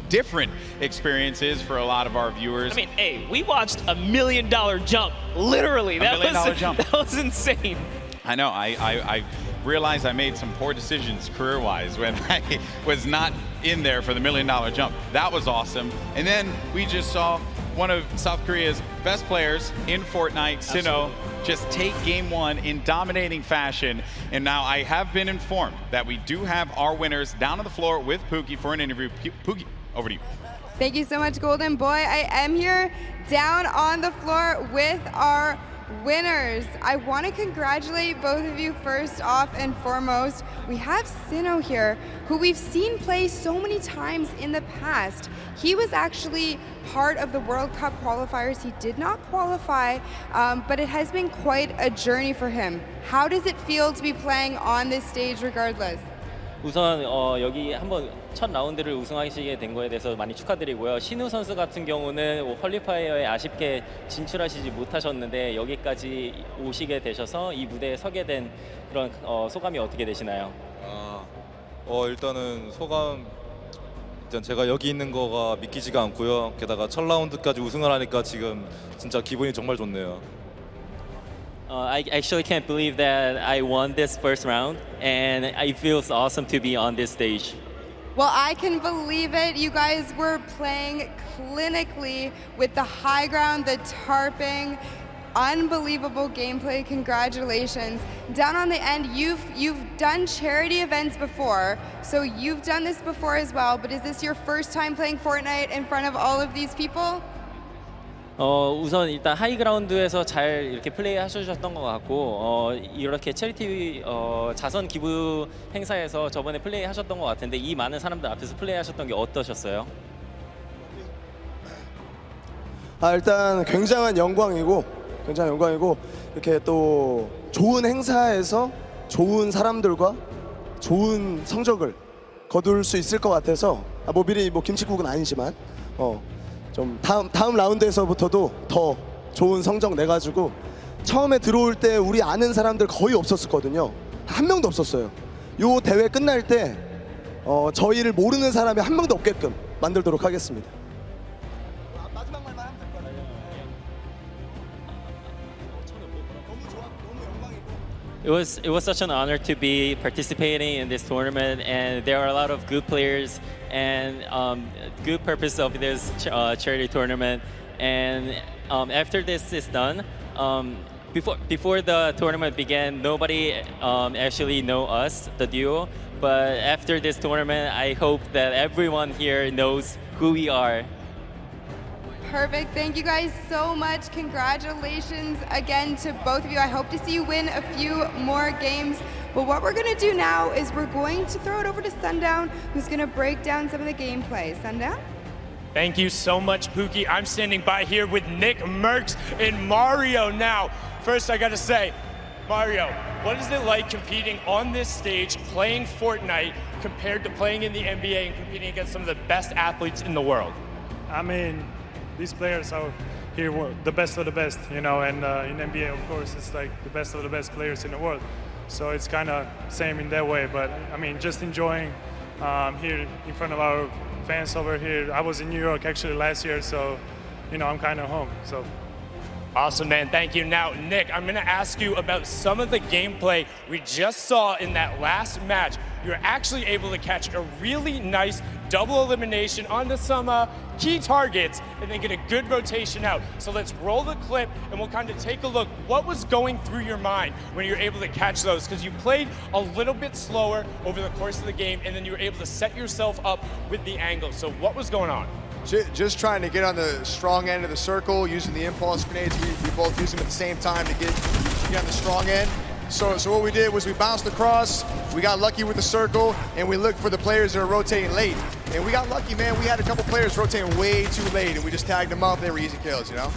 Speaker 1: different experiences for a lot of our viewers.
Speaker 3: I mean, hey, we watched $1 million jump, literally.
Speaker 1: $1 million jump.
Speaker 3: That was insane.
Speaker 1: I know, I realized I made some poor decisions career-wise when I was not in there for the $1 million jump. That was awesome. And then we just saw one of South Korea's best players in Fortnite, Sinnoh, just take game 1 in dominating fashion. And now I have been informed that we do have our winners down on the floor with Pookie for an interview. Pookie, over to you.
Speaker 4: Thank you so much, Golden Boy. I am here down on the floor with our winners. I want to congratulate both of you first off and foremost. We have Sinnoh here, who we've seen play so many times in the past. He was actually part of the World Cup qualifiers. He did not qualify, but it has been quite a journey for him. How does it feel to be playing on this stage regardless?
Speaker 6: 우선 여기 한번 첫 라운드를 우승하시게 된 거에 대해서 많이 축하드리고요. 신우 선수 같은 경우는 퀄리파이어에 아쉽게 진출하시지 못하셨는데 여기까지 오시게 되셔서 이 무대에 서게 된 그런 소감이 어떻게 되시나요?
Speaker 7: 일단은 소감 일단 제가 여기 있는 거가 믿기지가 않고요. 게다가 첫 라운드까지 우승을 하니까 지금 진짜 기분이 정말 좋네요.
Speaker 6: I actually can't believe that I won this first round, and it feels awesome to be on this stage.
Speaker 4: Well, I can believe it. You guys were playing clinically with the high ground, the tarping. unbelievable gameplay. Congratulations. Down on the end, you've done charity events before, so you've done this before as well, but is this your first time playing Fortnite in front of all of these people?
Speaker 6: 우선 일단 하이그라운드에서 잘 이렇게 플레이 하셨던 것 같고 이렇게 체리티 자선 기부 행사에서 저번에 플레이 하셨던 것 같은데 이 많은 사람들 앞에서 플레이 하셨던 게 어떠셨어요?
Speaker 8: 일단 굉장한 영광이고 이렇게 또 좋은 행사에서 좋은 사람들과 좋은 성적을 거둘 수 있을 것 같아서 뭐 미리 뭐 김치국은 아니지만 좀 다음 라운드에서부터도 더 좋은 성적 내가지고 처음에 들어올 때 우리 아는 사람들 거의 없었거든요. 한 명도 없었어요. 요 대회 끝날 때 저희를 모르는 사람이 한 명도 없게끔 만들도록 하겠습니다. 마지막 말만 하면 될 거예요.
Speaker 6: It was such an honor to be participating in this tournament, and there are a lot of good players and good purpose of this charity tournament. And after this is done, before the tournament began, nobody actually know us, the duo. But after this tournament, I hope that everyone here knows who we are.
Speaker 4: Perfect. Thank you guys so much. Congratulations again to both of you. I hope to see you win a few more games. But what we're going to do now is we're going to throw it over to Sundown, who's going to break down some of the gameplay. Sundown?
Speaker 9: Thank you so much, Pookie. I'm standing by here with Nick, Mercs, and Mario now. First, I got to say, Mario, what is it like competing on this stage, playing Fortnite, compared to playing in the NBA and competing against some of the best athletes in the world?
Speaker 10: I mean, these players are here the best of the best, you know, and in NBA, of course, it's like the best of the best players in the world. So it's kind of same in that way, but I mean, just enjoying here in front of our fans over here. I was in New York actually last year, so, you know, I'm kind of home, so.
Speaker 9: Awesome, man. Thank you. Now, Nick, I'm going to ask you about some of the gameplay we just saw in that last match. You're actually able to catch a really nice double elimination onto some key targets and then get a good rotation out. So let's roll the clip and we'll kind of take a look. What was going through your mind when you were able to catch those? Because you played a little bit slower over the course of the game and then you were able to set yourself up with the angle. So what was going on?
Speaker 11: Just trying to get on the strong end of the circle, using the impulse grenades. We both used them at the same time to get on the strong end. So what we did was we bounced across, we got lucky with the circle, and we looked for the players that are rotating late. And we got lucky, man. We had a couple players rotating way too late, and we just tagged them up. They were easy kills, you know?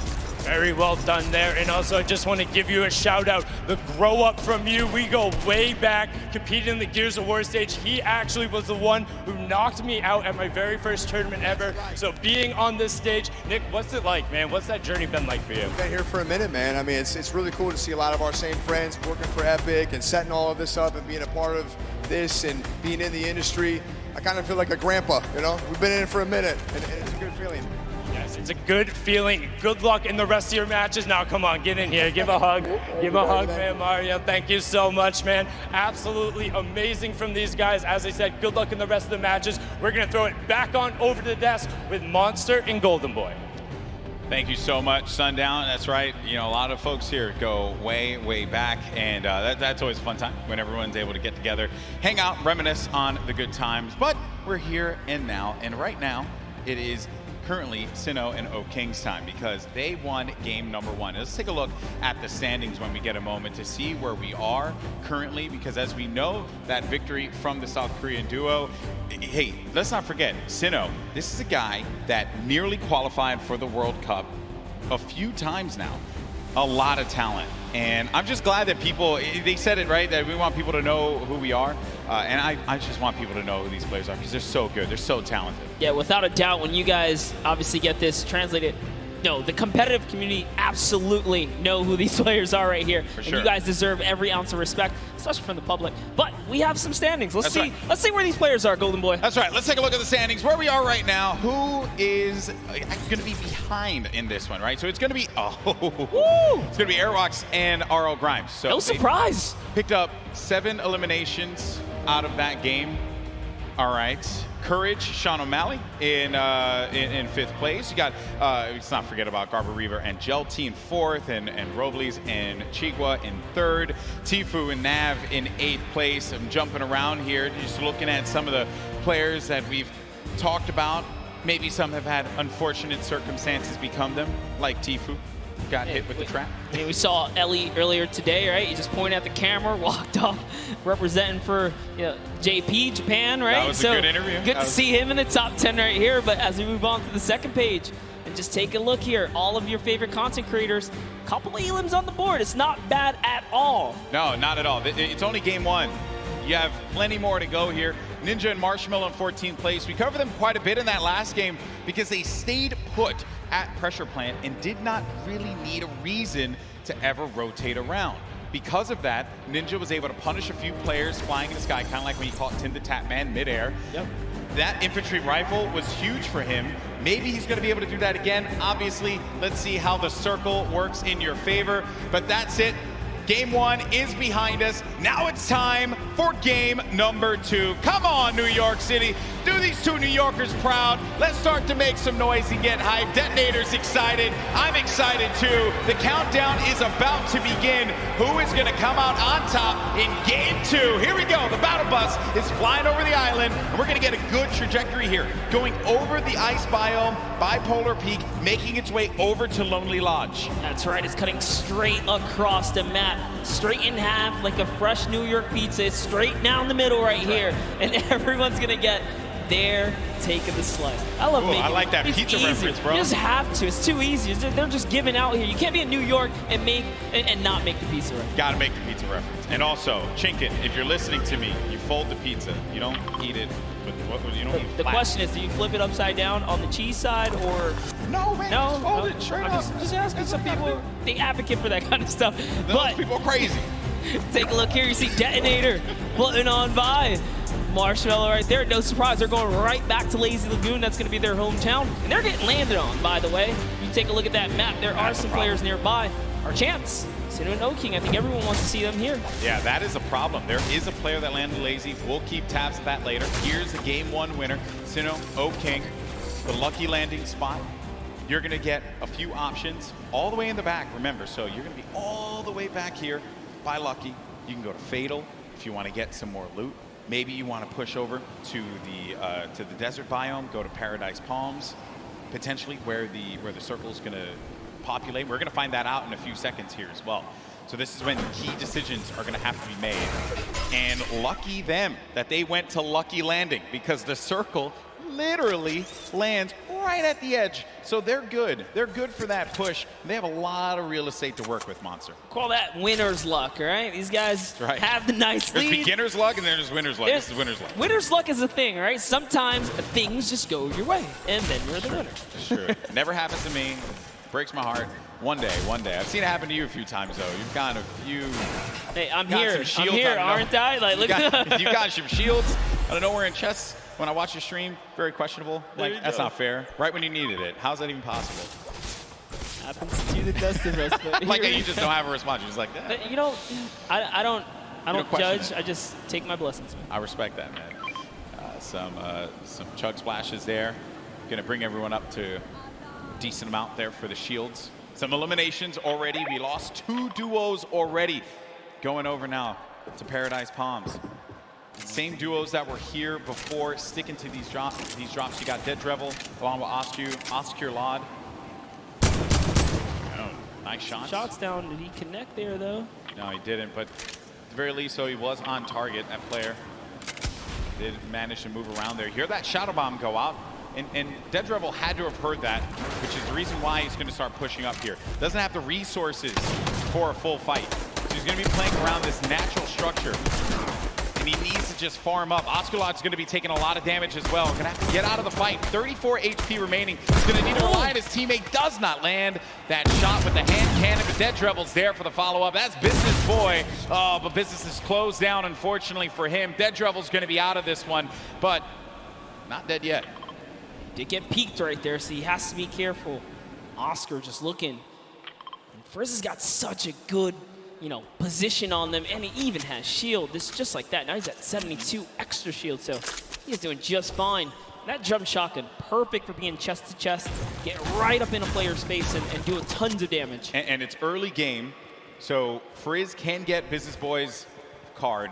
Speaker 9: Very well done there. And also, I just want to give you a shout out. The grow up from you, we go way back, competed in the Gears of War stage. He actually was the one who knocked me out at my very first tournament ever. So being on this stage, Nick, what's it like, man? What's that journey been like for you?
Speaker 11: Been here for a minute, man. I mean, it's really cool to see a lot of our same friends working for Epic and setting all of this up and being a part of this and being in the industry. I kind of feel like a grandpa, you know? We've been in it for a minute, and it's a good feeling.
Speaker 9: Yes, it's a good feeling. Good luck in the rest of your matches. Now, come on, get in here. Give a hug. Give a hug, man, Mario. Thank you so much, man. Absolutely amazing from these guys. As I said, good luck in the rest of the matches. We're going to throw it back on over to the desk with Monster and Golden Boy.
Speaker 1: Thank you so much, Sundown. That's right. You know, a lot of folks here go way, way back, and that's always a fun time when everyone's able to get together, hang out, reminisce on the good times. But we're here and now, and right now it is currently Sinnoh and O'King's time because they won game number one. Let's take a look at the standings when we get a moment to see where we are currently, because as we know, that victory from the South Korean duo, hey, let's not forget, Sinnoh, this is a guy that nearly qualified for the World Cup a few times now. A lot of talent. And I'm just glad that people, they said it right, that we want people to know who we are. And I just want people to know who these players are because they're so good, they're so talented.
Speaker 3: Yeah, without a doubt, when you guys obviously get this translated, no, the competitive community absolutely know who these players are right here.
Speaker 1: For
Speaker 3: and
Speaker 1: sure.
Speaker 3: you guys deserve every ounce of respect, especially from the public. But we have some standings. Let's
Speaker 1: That's
Speaker 3: see.
Speaker 1: right.
Speaker 3: Let's see where these players are, Golden Boy.
Speaker 1: That's right. Let's take a look at the standings. Where we are right now. Who is going to be behind in this one, right? So it's going to be, it's going to be Airwalks and RL Grimes. So
Speaker 3: No surprise.
Speaker 1: Picked up 7 eliminations out of that game. All right. Courage, Sean O'Malley in 5th place. You got, let's not forget about Garber Reaver and Gelty in 4th, and Robles and Chigua in 3rd. Tfue and Nav in 8th place. I'm jumping around here, just looking at some of the players that we've talked about. Maybe some have had unfortunate circumstances become them, like Tfue. Got hit with the trap.
Speaker 3: We saw Elly earlier today, right? He just pointed at the camera, walked off, representing for JP, Japan, right?
Speaker 1: That was a good interview.
Speaker 3: Good to see him in the top 10 right here. But as we move on to the second page, and just take a look here, all of your favorite content creators, couple of elims on the board. It's not bad at all.
Speaker 1: No, not at all. It's only game 1. You have plenty more to go here. Ninja and Marshmello in 14th place. We covered them quite a bit in that last game because they stayed put at pressure plant and did not really need a reason to ever rotate around. Because of that, Ninja was able to punish a few players flying in the sky, kind of like when you caught Tim the Tap Man midair.
Speaker 3: Yep.
Speaker 1: That infantry rifle was huge for him. Maybe he's going to be able to do that again. Obviously, let's see how the circle works in your favor. But that's it. Game 1 is behind us. Now it's time for game number 2. Come on, New York City. Do these 2 New Yorkers proud. Let's start to make some noise and get hyped. Detonator's excited. I'm excited too. The countdown is about to begin. Who is going to come out on top in game 2? Here we go. The battle bus is flying over the island, and we're going to get a good trajectory here. Going over the ice biome, Bipolar Peak, making its way over to Lonely Lodge.
Speaker 3: That's right. It's cutting straight across the map. Straight in half like a fresh New York pizza. It's straight down the middle right here. And everyone's going to get their take of the slice. I love making
Speaker 1: I like that
Speaker 3: it's
Speaker 1: pizza
Speaker 3: easy.
Speaker 1: reference, bro.
Speaker 3: You just have to. It's too easy. They're just giving out here. You can't be in New York and not make the pizza reference.
Speaker 1: Gotta make the pizza reference. And also, Chinkin, if you're listening to me, you fold the pizza. You don't eat it with you don't eat
Speaker 3: The
Speaker 1: flat.
Speaker 3: question is, do you flip it upside down on the cheese side or
Speaker 1: No, man,
Speaker 3: no?
Speaker 1: just fold it straight
Speaker 3: I'm
Speaker 1: up.
Speaker 3: just asking. Some people, they advocate for that kind of stuff.
Speaker 1: Those people are crazy.
Speaker 3: Take a look here. You see Detonator floating on by. Marshmello right there. No surprise, they're going right back to Lazy Lagoon. That's going to be their hometown. And they're getting landed on, by the way. You take a look at that map. There are some players nearby. Our champs, Sino and O-King. I think everyone wants to see them here.
Speaker 1: Yeah, that is a problem. There is a player that landed lazy. We'll keep tabs of that later. Here's the game 1 winner, Sino, O-King, the lucky landing spot. You're going to get a few options all the way in the back, remember. So you're going to be all the way back here by Lucky. You can go to Fatal if you want to get some more loot. Maybe you want to push over to the desert biome, go to Paradise Palms, potentially where the circle is going to populate. We're going to find that out in a few seconds here as well. So this is when key decisions are going to have to be made. And lucky them that they went to Lucky Landing, because the circle literally lands right at the edge. So they're good. They're good for that push. They have a lot of real estate to work with, Monster.
Speaker 3: Call that winner's luck, all right? These guys have the nice
Speaker 1: There's
Speaker 3: lead.
Speaker 1: beginner's luck and then there's winner's luck. This is winner's luck.
Speaker 3: Winner's luck is a thing, all right? Sometimes things just go your way, and then you're the winner.
Speaker 1: Sure. Never happens to me. Breaks my heart. One day. I've seen it happen to you a few times, though. You've got a few...
Speaker 3: Hey, I'm
Speaker 1: got
Speaker 3: here.
Speaker 1: some
Speaker 3: I'm
Speaker 1: shields,
Speaker 3: here, aren't I? Like, look at
Speaker 1: you got some shields. I don't know, wearing chests. When I watch your stream, very questionable. Like, that's not fair. Right when you needed it. How's that even possible?
Speaker 3: Happens to the best of us. But
Speaker 1: Like, you just don't have a response. You're just like, that.
Speaker 3: But, you know, I don't
Speaker 1: question
Speaker 3: judge.
Speaker 1: it.
Speaker 3: I just take my blessings.
Speaker 1: I respect that, man. Some chug splashes there. Gonna bring everyone up to a decent amount there for the shields. Some eliminations already. We lost 2 duos already. Going over now to Paradise Palms. Same duos that were here before, sticking to these drops. You got Dedrevil along with Oscurlod. Oh, nice shots.
Speaker 3: Shots down. Did he connect there, though?
Speaker 1: No, he didn't, but at the very least, so he was on target, that player. Did manage to move around there. Hear that shadow bomb go out, and Dedrevil had to have heard that, which is the reason why he's going to start pushing up here. Doesn't have the resources for a full fight. So he's going to be playing around this natural structure. And he needs to just farm up. Oscurlod's going to be taking a lot of damage as well. Going to have to get out of the fight. 34 HP remaining. He's going to need to rely on his teammate. Does not land that shot with the hand cannon. But Dedrevil's there for the follow-up. That's Bizness Boi. Oh, but Bizness is closed down, unfortunately for him. Dedrevil's going to be out of this one, but not dead yet.
Speaker 3: Did get peeked right there, so he has to be careful. Oscar just looking. And Friz has got such a good, position on them, and he even has shield. This just like that. Now he's at 72 extra shield, so He's doing just fine. That jump shotgun, perfect for being chest to chest, get right up in a player's face and do tons of damage.
Speaker 1: And it's early game, so Friz can get Bizness Boi's card,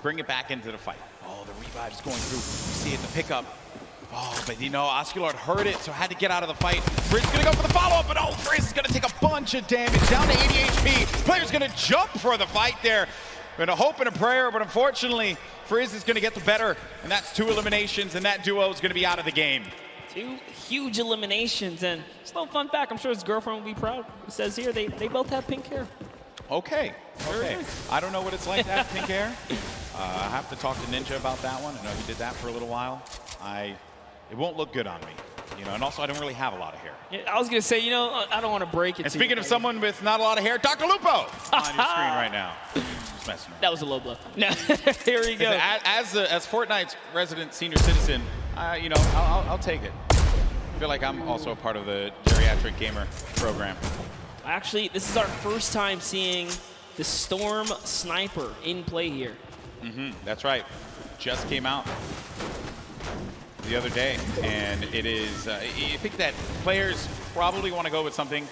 Speaker 1: bring it back into the fight. Oh, the revive is going through. You see it, the pickup. Oh, but you know, Oscurlod heard it, so had to get out of the fight. Friz is gonna go for the follow-up, but oh, Friz is gonna take a bunch of damage, down to 80 HP. Player's gonna jump for the fight there. Been a hope and a prayer, but unfortunately, Friz is gonna get the better, and that's 2 eliminations, and that duo is gonna be out of the game.
Speaker 3: 2 huge eliminations, and just a little fun fact, I'm sure his girlfriend will be proud. It says here, they both have pink hair.
Speaker 1: Okay, okay. I don't know what it's like to have pink hair. I have to talk to Ninja about that one. I know he did that for a little while. It won't look good on me, you know, and also I don't really have a lot of hair.
Speaker 3: Yeah, I was gonna say, you know, I don't want to break it.
Speaker 1: And speaking of someone with not a lot of hair, Dr. Lupo on your screen right now. Just messing around.
Speaker 3: That was a low blow. No, here we go.
Speaker 1: As Fortnite's resident senior citizen, you know, I'll take it. I feel like I'm also a part of the geriatric gamer program.
Speaker 3: Actually, this is our first time seeing the Storm Sniper in play here.
Speaker 1: That's right. Just came out the other day, and it is, I think that players probably want to go with something.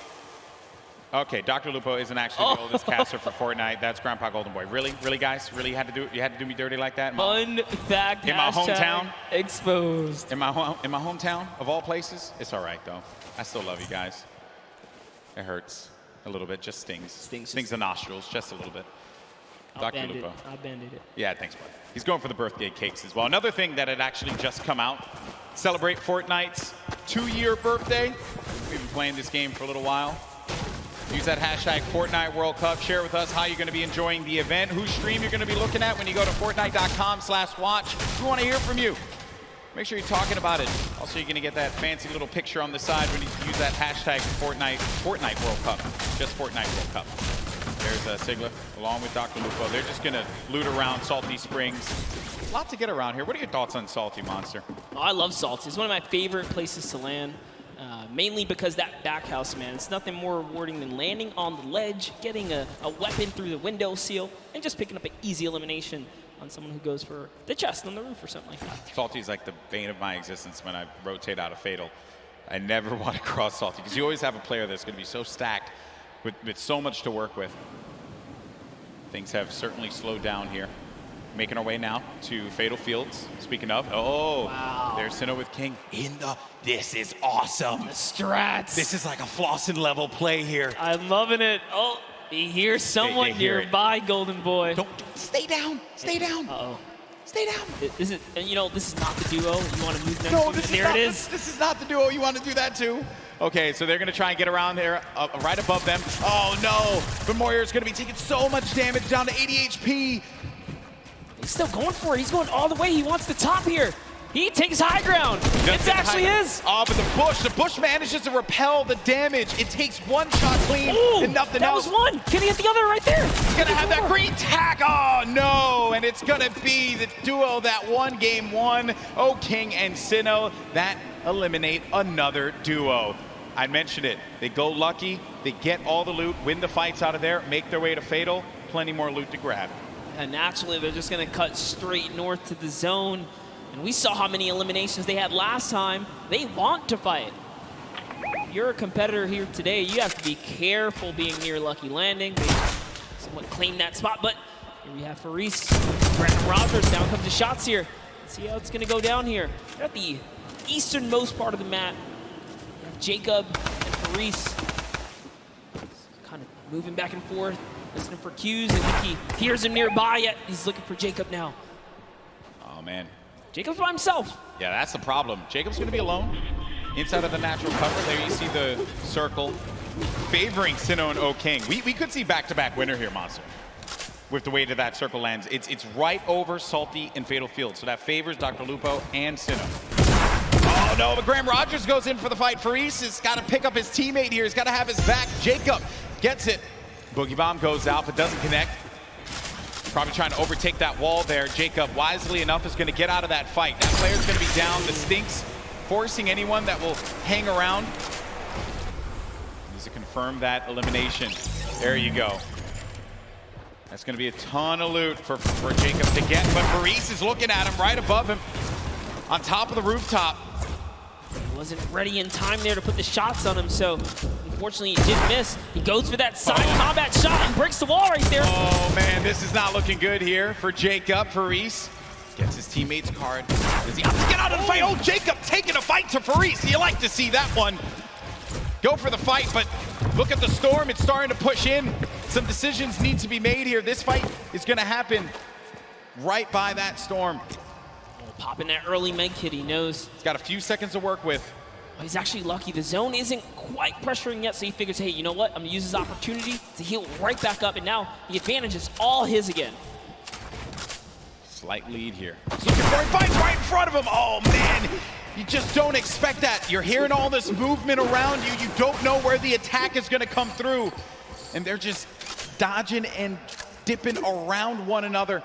Speaker 1: Okay, Dr. Lupo isn't actually the oldest caster for Fortnite. That's Grandpa Golden Boy. Really, guys? Really, you had to do me dirty like that?
Speaker 3: Fun fact.
Speaker 1: In my hometown?
Speaker 3: Exposed.
Speaker 1: In my hometown, of all places? It's all right, though. I still love you guys. It hurts a little bit, just stings. Stings the nostrils, just a little bit. Dr. Lupo.
Speaker 3: I'll bandage it.
Speaker 1: Yeah, thanks, bud. He's going for the birthday cakes as well. Another thing that had actually just come out, celebrate Fortnite's 2-year birthday. We've been playing this game for a little while. Use that hashtag Fortnite World Cup. Share with us how you're going to be enjoying the event, whose stream you're going to be looking at when you go to Fortnite.com/watch. We want to hear from you. Make sure you're talking about it. Also, you're going to get that fancy little picture on the side when you use that hashtag Fortnite World Cup. Just Fortnite World Cup. There's Sigla, along with Dr. Lupo. They're just going to loot around Salty Springs. A lot to get around here. What are your thoughts on Salty, Monster?
Speaker 3: Oh, I love Salty. It's one of my favorite places to land, mainly because that back house, man. It's nothing more rewarding than landing on the ledge, getting a weapon through the window seal, and just picking up an easy elimination on someone who goes for the chest on the roof or something like that.
Speaker 1: Salty is like the bane of my existence when I rotate out of Fatal. I never want to cross Salty because you always have a player that's going to be so stacked with so much to work with. Things have certainly slowed down here. Making our way now to Fatal Fields. Speaking of, wow. There's Sinnoh with King in the. This is awesome.
Speaker 3: The strats.
Speaker 1: This is like a Flossin level play here.
Speaker 3: I'm loving it. Oh, he hears someone nearby, Golden Boy.
Speaker 1: Don't stay down. Stay down.
Speaker 3: Uh-oh.
Speaker 1: Stay down.
Speaker 3: This is, you know, this is not the duo. You want to move next
Speaker 1: No,
Speaker 3: to
Speaker 1: this
Speaker 3: there
Speaker 1: is
Speaker 3: it is.
Speaker 1: This is not the duo. You want to do that too? Okay, so they're going to try and get around there, right above them. Oh no, but Moyer is going to be taking so much damage, down to 80 HP.
Speaker 3: He's still going for it. He's going all the way. He wants the top here. He takes high ground. It's actually his.
Speaker 1: Oh, but the bush manages to repel the damage. It takes one shot clean and nothing else.
Speaker 3: That was one. Can he hit the other right there?
Speaker 1: He's going to have that green tack. Oh, no. And it's going to be the duo that won game 1, King and Sinnoh, that eliminate another duo. I mentioned it. They go lucky. They get all the loot, win the fights out of there, make their way to Fatal. Plenty more loot to grab.
Speaker 3: And naturally, they're just going to cut straight north to the zone. And we saw how many eliminations they had last time. They want to fight. If you're a competitor here today, you have to be careful being near Lucky Landing. They somewhat claim that spot, but here we have Faris. Brandon Rogers, down comes the shots here. Let's see how it's going to go down here. They're at the easternmost part of the map. We have Jacob and Faris kind of moving back and forth, listening for cues. I think he hears him nearby, yet he's looking for Jacob now.
Speaker 1: Oh, man.
Speaker 3: Jacob's by himself.
Speaker 1: Yeah, that's the problem. Jacob's going to be alone inside of the natural cover. There you see the circle favoring Sinnoh and King. We could see back-to-back winner here, Monster, with the way that that circle lands. It's right over Salty and Fatal Field, so that favors Dr. Lupo and Sinnoh. Oh, no, but Graham Rogers goes in for the fight. Faris has got to pick up his teammate here. He's got to have his back. Jacob gets it. Boogie Bomb goes out, but doesn't connect. Probably trying to overtake that wall there. Jacob, wisely enough, is going to get out of that fight. That player's going to be down. The Stinks forcing anyone that will hang around. Needs to confirm that elimination. There you go. That's going to be a ton of loot for Jacob to get, but Faris is looking at him right above him. on top of the rooftop.
Speaker 3: He wasn't ready in time there to put the shots on him, so unfortunately he did miss. He goes for that side combat shot and breaks the wall right there.
Speaker 1: Oh man, this is not looking good here for Jacob. Faris gets his teammate's card. Does he have to get out of the fight? Oh, Jacob taking a fight to Faris. You like to see that one. Go for the fight, but look at the storm. It's starting to push in. Some decisions need to be made here. This fight is going to happen right by that storm.
Speaker 3: Popping that early med kit, he knows.
Speaker 1: He's got a few seconds to work with.
Speaker 3: Well, he's actually lucky. The zone isn't quite pressuring yet, so he figures, hey, you know what? I'm going to use this opportunity to heal right back up, and now the advantage is all his again.
Speaker 1: Slight lead here. He's looking for it, finds right in front of him. Oh, man. You just don't expect that. You're hearing all this movement around you. You don't know where the attack is going to come through. And they're just dodging and dipping around one another.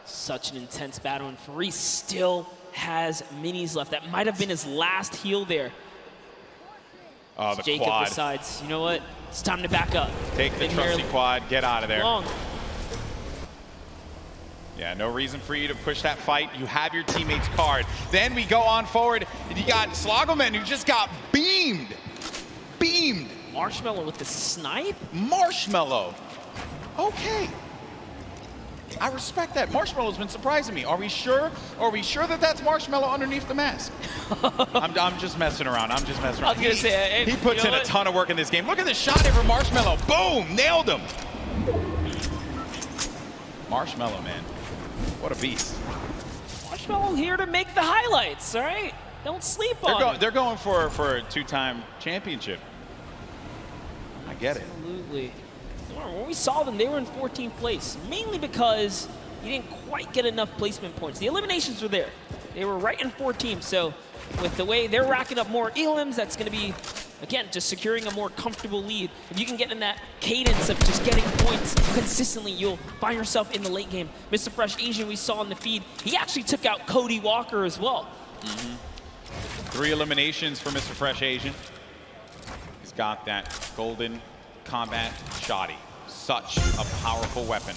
Speaker 3: Such an intense battle, and Faris still has minis left. That might have been his last heal there.
Speaker 1: Oh, the
Speaker 3: Jacob
Speaker 1: quad.
Speaker 3: decides, you know what? It's time to back up.
Speaker 1: Take the trusty quad, get out of there.
Speaker 3: Long.
Speaker 1: Yeah, no reason for you to push that fight. You have your teammate's card. Then we go on forward, and you got Slogoman, who just got beamed. Beamed.
Speaker 3: Marshmello with the snipe?
Speaker 1: Marshmello. Okay. I respect that. Marshmello's been surprising me. Are we sure? Are we sure that that's Marshmello underneath the mask? I'm just messing around. I'm just messing around.
Speaker 3: I was gonna say,
Speaker 1: he puts in a ton of work in this game. Look at this shot here from Marshmello. Boom! Nailed him. Marshmello, man. What a beast.
Speaker 3: Marshmello here to make the highlights, all right? Don't sleep on it.
Speaker 1: They're going for a two-time championship. I get it.
Speaker 3: Absolutely. When we saw them, they were in 14th place, mainly because you didn't quite get enough placement points. The eliminations were there. They were right in 14th, so with the way they're racking up more elims, that's going to be, again, just securing a more comfortable lead. If you can get in that cadence of just getting points consistently, you'll find yourself in the late game. MrFreshAsian, we saw in the feed, he actually took out Cody Walker as well.
Speaker 1: 3 eliminations for MrFreshAsian. He's got that golden combat shoddy. Such a powerful weapon.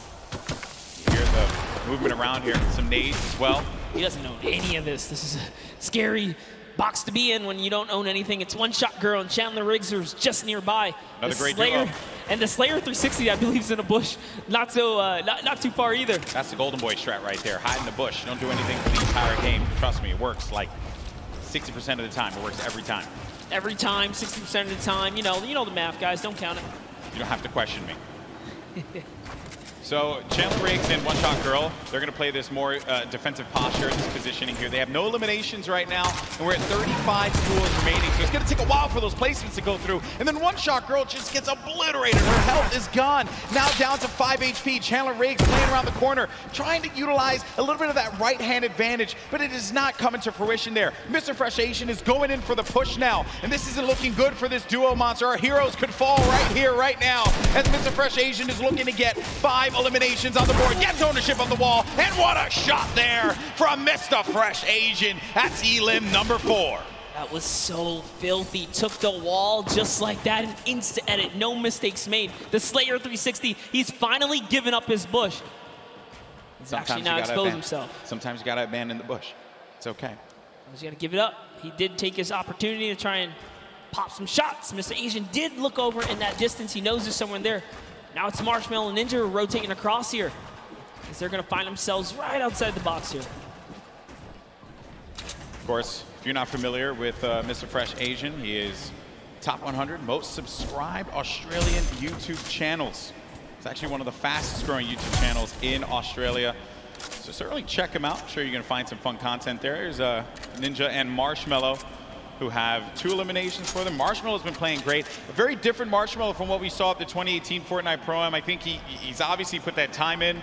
Speaker 1: You hear the movement around here. Some nades as well.
Speaker 3: He doesn't know any of this. This is a scary box to be in when you don't own anything. It's One Shot Girl and Chandler Riggs, who's just nearby.
Speaker 1: Another great
Speaker 3: Slayer,
Speaker 1: duo.
Speaker 3: and the Slayer 360, I believe, is in a bush. Not too far either.
Speaker 1: That's the Golden Boy strat right there. Hide in the bush. Don't do anything for the entire game. Trust me, it works like 60% of the time. It works every time.
Speaker 3: Every time, 60% of the time. You know the math, guys. Don't count it.
Speaker 1: You don't have to question me. So Chandler Riggs and One Shot Girl, they're going to play this more defensive posture, this positioning here. They have no eliminations right now, and we're at 35 duels remaining. So it's going to take a while for those placements to go through. And then One Shot Girl just gets obliterated. Her health is gone. Now down to 5 HP. Chandler Riggs playing around the corner, trying to utilize a little bit of that right-hand advantage, but it is not coming to fruition there. MrFreshAsian is going in for the push now, and this isn't looking good for this duo monster. Our heroes could fall right here, right now, as MrFreshAsian is looking to get 5 eliminations on the board, gets ownership of the wall, and what a shot there from MrFreshAsian. That's elim number 4.
Speaker 3: That was so filthy. Took the wall just like that, an instant edit, no mistakes made. The Slayer 360, he's finally given up his bush. He's actually now exposed himself.
Speaker 1: Sometimes you gotta abandon the bush. It's okay.
Speaker 3: He's gotta give it up. He did take his opportunity to try and pop some shots. MrFreshAsian did look over in that distance. He knows there's someone there. Now it's Marshmello and Ninja rotating across here, as they're going to find themselves right outside the box here.
Speaker 1: Of course, if you're not familiar with MrFreshAsian, he is top 100 most subscribed Australian YouTube channels. It's actually one of the fastest growing YouTube channels in Australia. So certainly check him out. I'm sure you're going to find some fun content there. There's Ninja and Marshmello, who have 2 eliminations for them. Marshmello's been playing great. A very different Marshmello from what we saw at the 2018 Fortnite Pro-Am. I think he's obviously put that time in,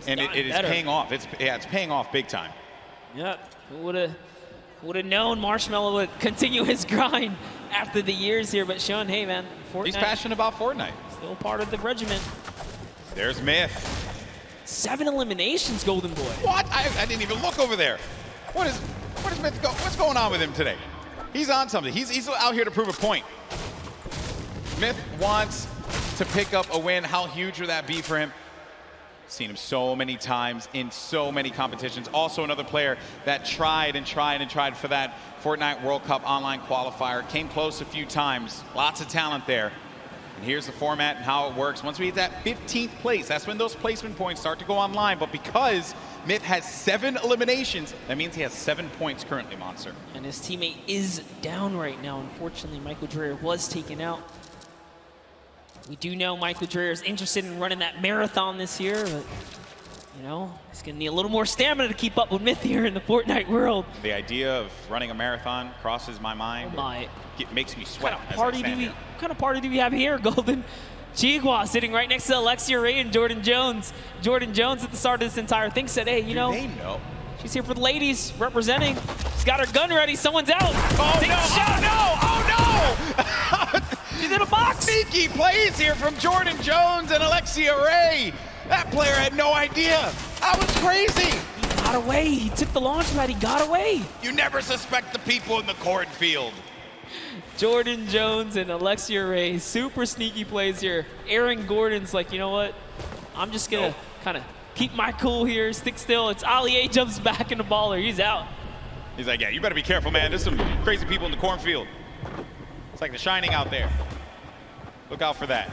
Speaker 1: and it is paying off. It's paying off big time.
Speaker 3: Yeah, who would have known Marshmello would continue his grind after the years here, but Sean, hey man, Fortnite.
Speaker 1: He's passionate about Fortnite.
Speaker 3: Still part of the regiment.
Speaker 1: There's Myth.
Speaker 3: 7 eliminations, Golden Boy.
Speaker 1: What? I didn't even look over there. What is Myth what's going on with him today? He's on something. He's out here to prove a point. Myth wants to pick up a win. How huge would that be for him? Seen him so many times in so many competitions. Also another player that tried and tried and tried for that Fortnite World Cup online qualifier. Came close a few times. Lots of talent there. And here's the format and how it works. Once we hit that 15th place, that's when those placement points start to go online. But because Myth has 7 eliminations, that means he has 7 points currently, Monster.
Speaker 3: And his teammate is down right now. Unfortunately, Michael Drayer was taken out. We do know Michael Drayer is interested in running that marathon this year, but you know, he's gonna need a little more stamina to keep up with Myth here in the Fortnite world.
Speaker 1: The idea of running a marathon crosses my mind.
Speaker 3: Oh my.
Speaker 1: It makes me sweat.
Speaker 3: What kind of party do we have here, Golden? Chigua sitting right next to Alexia Ray and Jordan Jones. Jordan Jones at the start of this entire thing said, hey, you know,
Speaker 1: they know.
Speaker 3: She's here for the ladies, representing. She's got her gun ready, someone's out.
Speaker 1: Oh
Speaker 3: Take
Speaker 1: no,
Speaker 3: a shot.
Speaker 1: oh no, oh no!
Speaker 3: She's in a box.
Speaker 1: Sneaky plays here from Jordan Jones and Alexia Ray. That player had no idea. That was crazy.
Speaker 3: He got away, he took the launch pad, he got away.
Speaker 1: You never suspect the people in the cornfield.
Speaker 3: Jordan Jones and Alexia Ray, super sneaky plays here. Aaron Gordon's like, you know what? I'm just gonna kind of keep my cool here, stick still. It's Ali A jumps back in the baller, he's out.
Speaker 1: He's like, yeah, you better be careful, man. There's some crazy people in the cornfield. It's like The Shining out there. Look out for that.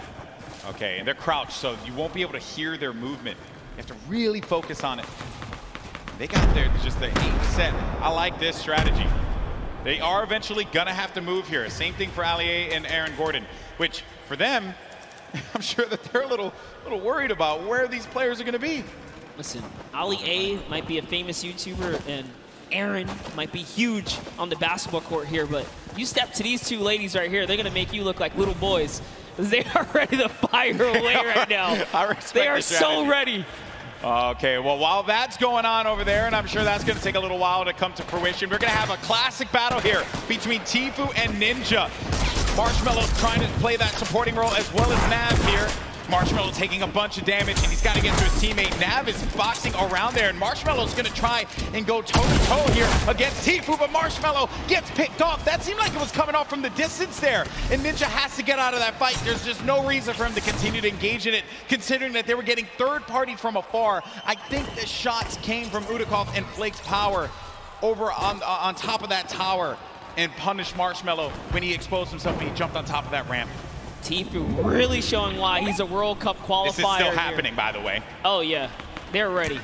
Speaker 1: Okay, and they're crouched, so you won't be able to hear their movement. You have to really focus on it. They got there just the aim set. I like this strategy. They are eventually gonna have to move here. Same thing for Ali A and Aaron Gordon, which for them, I'm sure that they're a little worried about where these players are gonna be.
Speaker 3: Listen, Ali A might be a famous YouTuber and Aaron might be huge on the basketball court here, but you step to these two ladies right here, they're gonna make you look like little boys. They are ready to fire away right now.
Speaker 1: I respect
Speaker 3: they are
Speaker 1: the strategy.
Speaker 3: so ready.
Speaker 1: Okay, well, while that's going on over there, and I'm sure that's going to take a little while to come to fruition, we're going to have a classic battle here between Tfue and Ninja. Marshmello's trying to play that supporting role as well as Nav here. Marshmello taking a bunch of damage, and he's got to get to his teammate. Nav is boxing around there, and Marshmello's going to try and go toe-to-toe here against Tfue, but Marshmello gets picked off. That seemed like it was coming off from the distance there, and Ninja has to get out of that fight. There's just no reason for him to continue to engage in it, considering that they were getting third-party from afar. I think the shots came from Edukof and Flakes Pawer over on top of that tower and punished Marshmello when he exposed himself and he jumped on top of that ramp.
Speaker 3: Tfue really showing why he's a World Cup qualifier.
Speaker 1: This is still
Speaker 3: here.
Speaker 1: happening, by the way.
Speaker 3: Oh yeah, they're ready.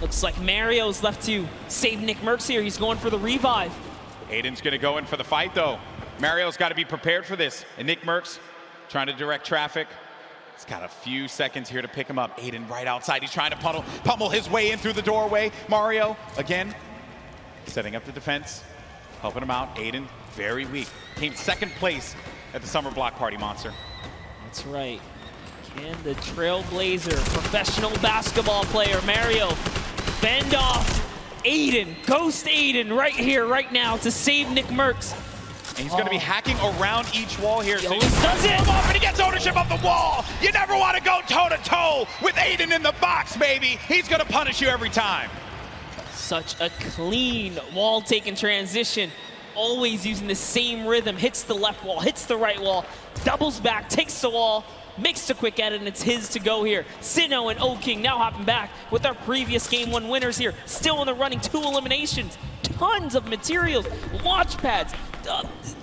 Speaker 3: Looks like Mario's left to save Nick Merckx here. He's going for the revive.
Speaker 1: Aiden's gonna go in for the fight though. Mario's gotta be prepared for this. And Nick Merckx trying to direct traffic. He's got a few seconds here to pick him up. Aiden right outside. He's trying to pummel his way in through the doorway. Mario, again, setting up the defense, helping him out. Aiden, very weak. Came second place at the Summer Block Party, Monster.
Speaker 3: That's right. Can the Trailblazer, professional basketball player, Mario, fend off Aiden, ghost Aiden right here, right now to save Nick Merckx.
Speaker 1: And he's gonna be hacking around each wall here.
Speaker 3: He always does it!
Speaker 1: And he gets ownership of the wall. You never wanna go toe-to-toe with Aiden in the box, baby. He's gonna punish you every time.
Speaker 3: Such a clean wall-taking transition. Always using the same rhythm, hits the left wall, hits the right wall, doubles back, takes the wall, makes the quick edit, and it's his to go here. Sinnoh and O-King now hopping back with our previous Game 1 winners here. Still in the running, 2 eliminations, tons of materials, launch pads,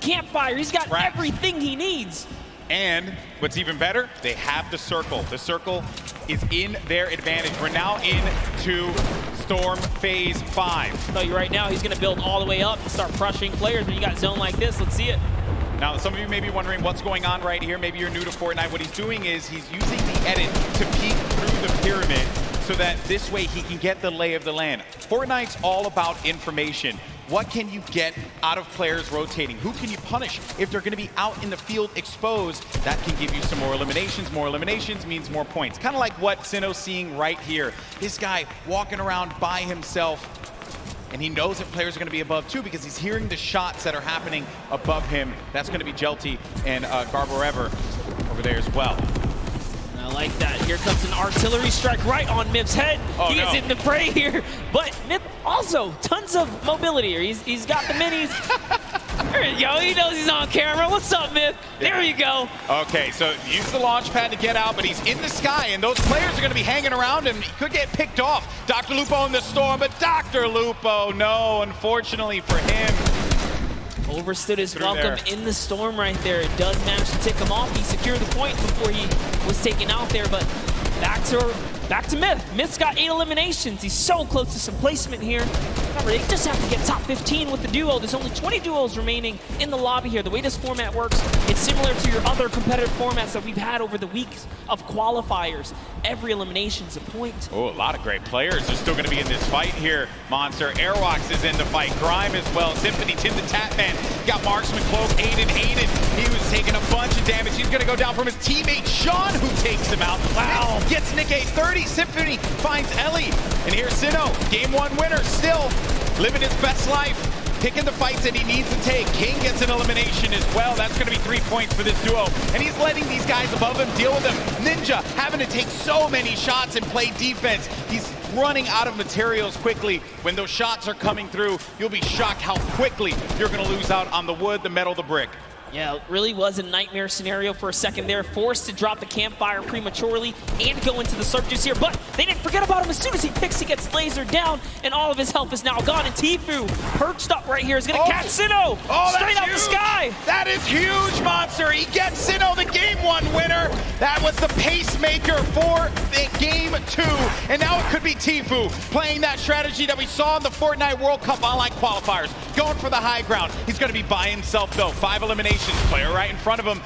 Speaker 3: campfire. He's got everything he needs.
Speaker 1: And what's even better, they have the circle. The circle is in their advantage. We're now into Storm Phase 5.
Speaker 3: I'll tell you right now, he's gonna build all the way up and start crushing players when you got zone like this. Let's see it.
Speaker 1: Now, some of you may be wondering what's going on right here. Maybe you're new to Fortnite. What he's doing is he's using the edit to peek through the pyramid so that this way he can get the lay of the land. Fortnite's all about information. What can you get out of players rotating? Who can you punish if they're gonna be out in the field exposed? That can give you some more eliminations. More eliminations means more points. Kind of like what Sinnoh's seeing right here. This guy walking around by himself, and he knows that players are gonna be above too because he's hearing the shots that are happening above him. That's gonna be Jelty and Garber Ever over there as well.
Speaker 3: I like that. Here comes an artillery strike right on Mip's head. He is in the fray here, but Mip also tons of mobility here. He's got the minis. There you go. He knows he's on camera. What's up, Myth? There you go.
Speaker 1: Okay, so use the launch pad to get out, but he's in the sky, and those players are going to be hanging around him. He could get picked off. Dr. Lupo in the storm, but Dr. Lupo, no, unfortunately for him.
Speaker 3: Overstood his
Speaker 1: Through
Speaker 3: welcome
Speaker 1: there.
Speaker 3: in the storm right there. It does manage to tick him off. He secured the point before he was taken out there, but back to Myth. Myth's got 8 eliminations. He's so close to some placement here. Remember, they just have to get top 15 with the duo. There's only 20 duos remaining in the lobby here. The way this format works, it's similar to your other competitive formats that we've had over the weeks of qualifiers. Every elimination's a point.
Speaker 1: Oh, a lot of great players are still going to be in this fight here. Monster, Airwalks is in the fight. Grime as well. Symfuhny, Tim the Tatman. Got Marksman, Cloak, Aiden. He was taking a bunch of damage. He's going to go down from his teammate, Sean, who takes him out. Wow. Gets Nick a 30. Symfuhny finds Elly. And here's Sinnoh, game 1 winner, still living his best life. Picking the fights that he needs to take. King gets an elimination as well. That's going to be 3 points for this duo. And he's letting these guys above him deal with him. Ninja having to take so many shots and play defense. He's running out of materials quickly. When those shots are coming through, you'll be shocked how quickly you're going to lose out on the wood, the metal, the brick.
Speaker 3: Yeah, it really was a nightmare scenario for a second there. Forced to drop the campfire prematurely and go into the surf juice here, but they didn't forget about him. As soon as he picks, he gets lasered down, and all of his health is now gone. And Tfue, perched up right here, is going to catch Sinnoh straight out the sky.
Speaker 1: That is huge, Monster. He gets Sinnoh, the game 1 winner. That was the pacemaker for the game 2. And now it could be Tfue playing that strategy that we saw in the Fortnite World Cup online qualifiers. Going for the high ground. He's going to be by himself, though. 5 eliminations. Player right in front of him.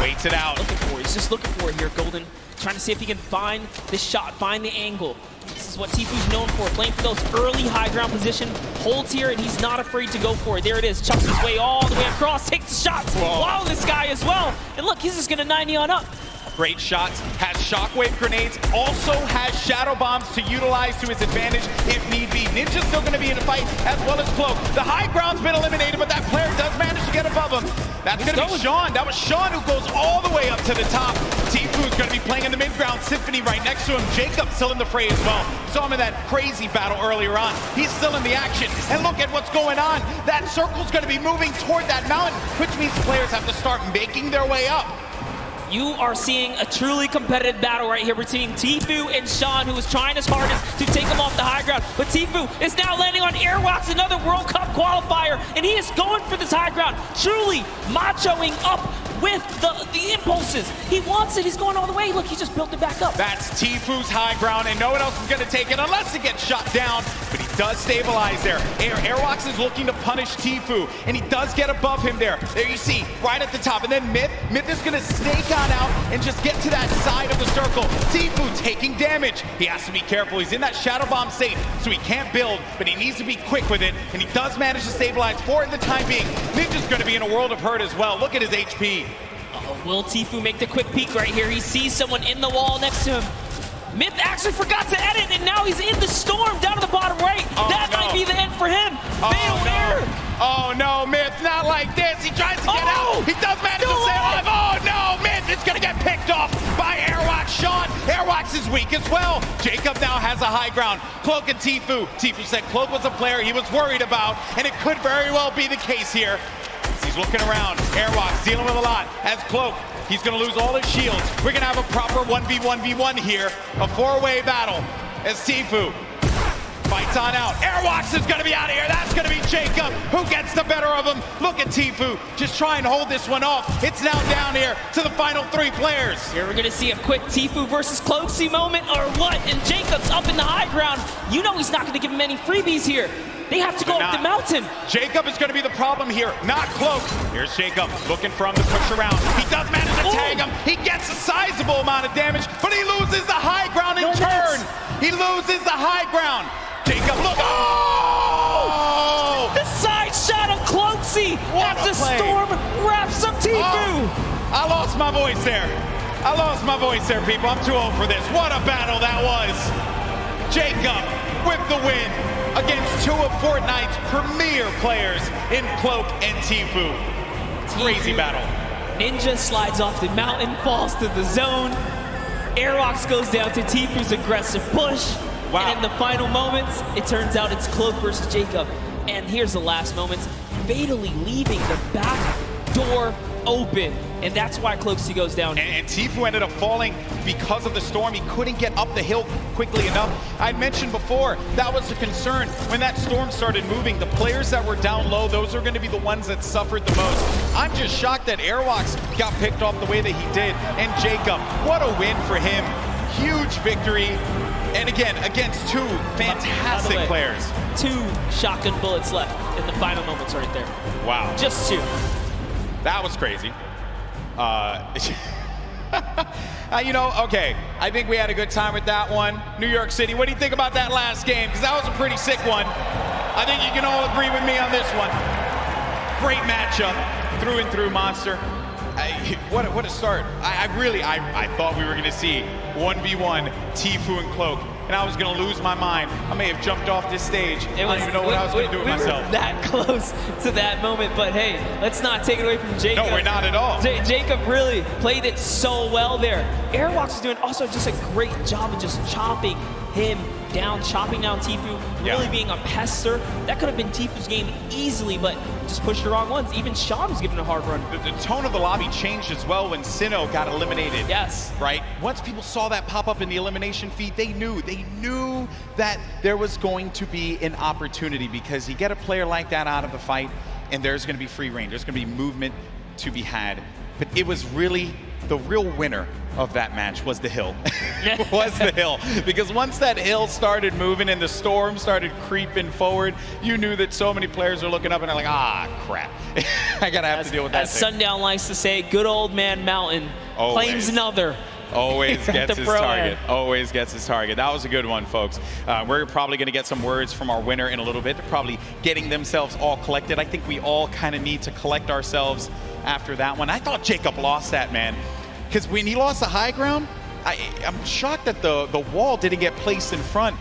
Speaker 1: Waits it out.
Speaker 3: He's just looking for it here, Golden. Trying to see if he can find the shot, find the angle. This is what Tfue's known for, playing for those early high ground position. Holds here, and he's not afraid to go for it. There it is, chucks his way all the way across, takes the shots. Wow, this guy as well. And look, he's just gonna 90 on up.
Speaker 1: Great shots, has shockwave grenades, also has shadow bombs to utilize to his advantage if need be. Ninja's still gonna be in the fight, as well as Cloak. The high ground's been eliminated, but that player does manage to get above him. That's gonna be Sean. That was Sean who goes all the way up to the top. Tfue's gonna be playing in the mid ground. Symfuhny right next to him. Jacob still in the fray as well. Saw him in that crazy battle earlier on. He's still in the action. And look at what's going on. That circle's gonna be moving toward that mountain, which means players have to start making their way up.
Speaker 3: You are seeing a truly competitive battle right here between Tfue and Sean, who is trying his hardest to take him off the high ground. But Tfue is now landing on Airwalks, another World Cup qualifier, and he is going for this high ground, truly machoing up with the impulses. He wants it, he's going all the way. Look, he just built it back up.
Speaker 1: That's Tfue's high ground, and no one else is going to take it unless it gets shot down, but he does stabilize there. Airwalks is looking to punish Tfue, and he does get above him there. There you see, right at the top, and then Myth is going to snake on out and just get to that side of the circle. Tfue taking damage. He has to be careful. He's in that shadow bomb state, so he can't build, but he needs to be quick with it, and he does manage to stabilize for the time being. Ninja's going to be in a world of hurt as well. Look at his HP.
Speaker 3: Will Tfue make the quick peek right here? He sees someone in the wall next to him. Myth actually forgot to edit, and now he's in the storm down to the bottom right. That might be the end for him. Fatal error.
Speaker 1: Oh no, Myth, not like this. He tries to get out. He does manage to stay alive. Oh no, Myth is gonna get picked off by Airwalks. Sean, Airwalks is weak as well. Jacob now has a high ground. Cloak and Tfue. Tfue said Cloak was a player he was worried about, and it could very well be the case here. He's looking around. Airwalks dealing with a lot. As Cloak, he's going to lose all his shields. We're going to have a proper 1v1v1 here. A 4-way battle as Tfue fights on out. Airwalks is going to be out of here. That's going to be Jacob who gets the better of him. Look at Tfue just try and hold this one off. It's now down here to the final 3 players.
Speaker 3: Here we're going to see a quick Tfue versus Cloaksy moment or what? And Jacob's up in the high ground. You know he's not going to give him any freebies here. They have to go up the mountain.
Speaker 1: Jacob is going to be the problem here, not Cloak. Here's Jacob looking for him to push around. He does manage to tag him. He gets a sizable amount of damage, but he loses the high ground in turn. He loses the high ground. Jacob, look. Oh!
Speaker 3: The side shot of Cloaksy as the storm wraps up Tfue.
Speaker 1: I lost my voice there. People. I'm too old for this. What a battle that was. Jacob with the win against 2 of Fortnite's premier players in Cloak and Tfue. Crazy battle.
Speaker 3: Ninja slides off the mountain, falls to the zone. Airwalks goes down to Tfue's aggressive push. Wow. And in the final moments, it turns out it's Cloak versus Jacob. And here's the last moments. fatally leaving the back door open. And that's why Cloakzy goes down.
Speaker 1: And Tfue ended up falling because of the storm. He couldn't get up the hill quickly enough. I mentioned before, that was a concern. When that storm started moving, the players that were down low, those are going to be the ones that suffered the most. I'm just shocked that Airwalks got picked off the way that he did. And Jacob, what a win for him. Huge victory. And again, against two fantastic players.
Speaker 3: 2 shotgun bullets left in the final moments right there.
Speaker 1: Wow.
Speaker 3: Just 2.
Speaker 1: That was crazy. You know, okay, I think we had a good time with that one. New York City, what do you think about that last game? Because that was a pretty sick one. I think you can all agree with me on this one. Great matchup, through and through, Monster. What a start. I thought we were gonna see 1v1 Tfue and Cloak, and I was gonna lose my mind. I may have jumped off this stage. I don't even know what I was gonna do with myself.
Speaker 3: Were that close to that moment, but hey, let's not take it away from Jacob.
Speaker 1: No, we're not at all.
Speaker 3: Jacob really played it so well there. Airwalks is doing also just a great job of just chopping him down, chopping down Tfue, really being a pester. That could have been Tfue's game easily, but just pushed the wrong ones. Even Sean was giving a hard run.
Speaker 1: The tone of the lobby changed as well when Sinnoh got eliminated.
Speaker 3: Yes.
Speaker 1: Right? Once people saw that pop up in the elimination feed, they knew that there was going to be an opportunity, because you get a player like that out of the fight and there's going to be free reign. There's going to be movement to be had. But it was really, the real winner of that match was the hill. Was the hill. Because once that hill started moving and the storm started creeping forward, you knew that so many players are looking up and they're like, ah, crap. I gotta have to deal with that.
Speaker 3: As Sundown likes to say, good old man Mountain claims another.
Speaker 1: Always gets his target. Always gets his target. That was a good one, folks. We're probably going to get some words from our winner in a little bit. They're probably getting themselves all collected. I think we all kind of need to collect ourselves after that one. I thought Jacob lost that, man. Because when he lost the high ground, I'm shocked that the wall didn't get placed in front.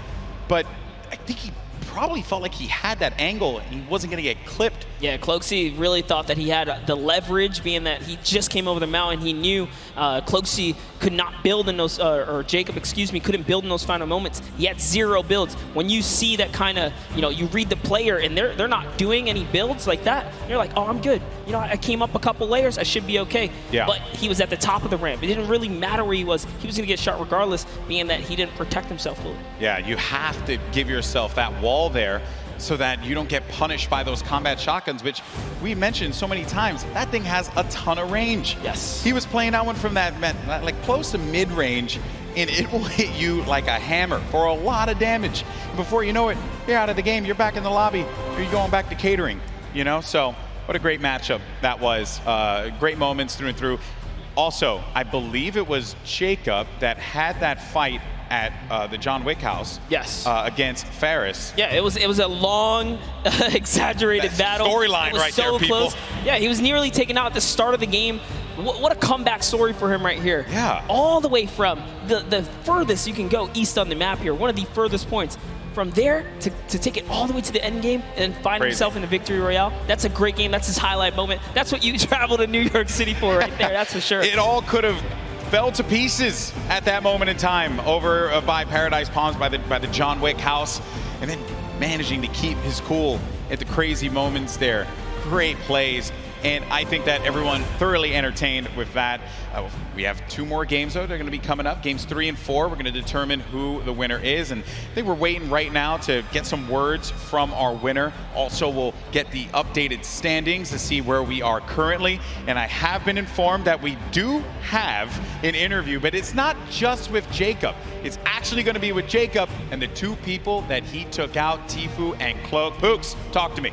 Speaker 1: But I think he probably felt like he had that angle and he wasn't going to get clipped.
Speaker 3: Yeah, Cloakzy really thought that he had the leverage, being that he just came over the mountain. He knew Cloakzy could not build in those, or Jacob, excuse me, couldn't build in those final moments. He had 0 builds. When you see that kind of, you read the player and they're not doing any builds like that, you're like, oh, I'm good. I came up a couple layers, I should be okay.
Speaker 1: Yeah.
Speaker 3: But he was at the top of the ramp. It didn't really matter where he was. He was going to get shot regardless, being that he didn't protect himself fully.
Speaker 1: Yeah, you have to give yourself that wall there so that you don't get punished by those combat shotguns, which we mentioned so many times. That thing has a ton of range.
Speaker 3: Yes.
Speaker 1: He was playing that one from that, like close to mid-range, and it will hit you like a hammer for a lot of damage. Before you know it, you're out of the game, you're back in the lobby, or you're going back to catering, So what a great matchup that was. Great moments through and through. Also, I believe it was Jacob that had that fight at the John Wick house.
Speaker 3: Yes.
Speaker 1: Against Faris.
Speaker 3: Yeah, it was a long, exaggerated battle.
Speaker 1: Storyline right
Speaker 3: so
Speaker 1: there, people.
Speaker 3: Close. Yeah, he was nearly taken out at the start of the game. What a comeback story for him right here.
Speaker 1: Yeah.
Speaker 3: All the way from the furthest you can go east on the map here, one of the furthest points. From there to take it all the way to the end game and then find himself in the victory royale. That's a great game. That's his highlight moment. That's what you travel to New York City for right there. That's for sure.
Speaker 1: It all could have fell to pieces at that moment in time over by Paradise Palms, by the John Wick house, and then managing to keep his cool at the crazy moments there. Great plays. And I think that everyone thoroughly entertained with that. We have 2 more games, though. They're going to be coming up. Games 3 and 4. We're going to determine who the winner is. And I think we're waiting right now to get some words from our winner. Also, we'll get the updated standings to see where we are currently. And I have been informed that we do have an interview, but it's not just with Jacob. It's actually going to be with Jacob and the 2 people that he took out, Tfue and Cloak. Pooks, talk to me.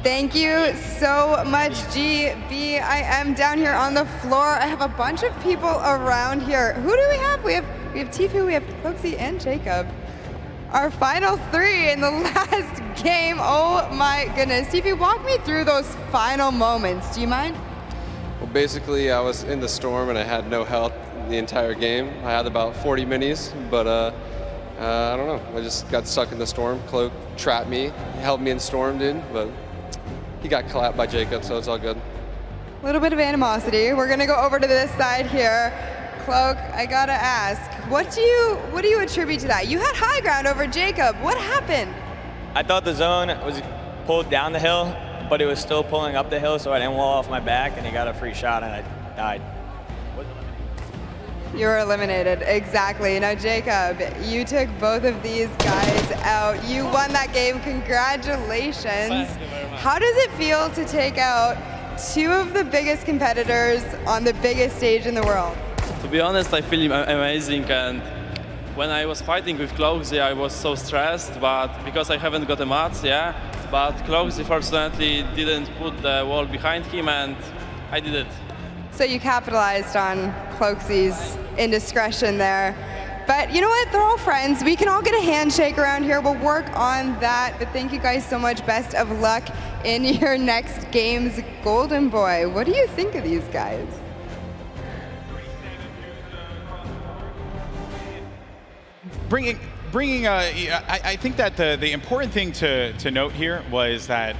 Speaker 4: Thank you so much, GB. I am down here on the floor. I have a bunch of people around here. Who do we have? We have Tfue, we have Cloakzy, and Jacob. Our final 3 in the last game. Oh my goodness. Tfue, walk me through those final moments. Do you mind?
Speaker 2: Well, basically, I was in the storm and I had no health the entire game. I had about 40 minis, but I don't know. I just got stuck in the storm. Cloak trapped me, held me in storm, dude, but he got clapped by Jacob, so it's all good.
Speaker 4: A little bit of animosity. We're gonna go over to this side here. Cloak, I gotta ask, what do you attribute to that? You had high ground over Jacob. What happened?
Speaker 12: I thought the zone was pulled down the hill, but it was still pulling up the hill, so I didn't wall off my back, and he got a free shot, and I died.
Speaker 4: You were eliminated, exactly. Now, Jacob, you took both of these guys out. You won that game, congratulations.
Speaker 13: Thank you very much.
Speaker 4: How does it feel to take out two of the biggest competitors on the biggest stage in the world?
Speaker 13: To be honest, I feel amazing, and when I was fighting with Clogsy, I was so stressed, but because I haven't got a match, yeah, but Clogsy fortunately didn't put the wall behind him, and I did it.
Speaker 4: So you capitalized on Cloaksy's indiscretion there. But you know what? They're all friends. We can all get a handshake around here. We'll work on that. But thank you guys so much. Best of luck in your next games. Golden Boy, what do you think of these guys?
Speaker 1: I think that the important thing to note here was that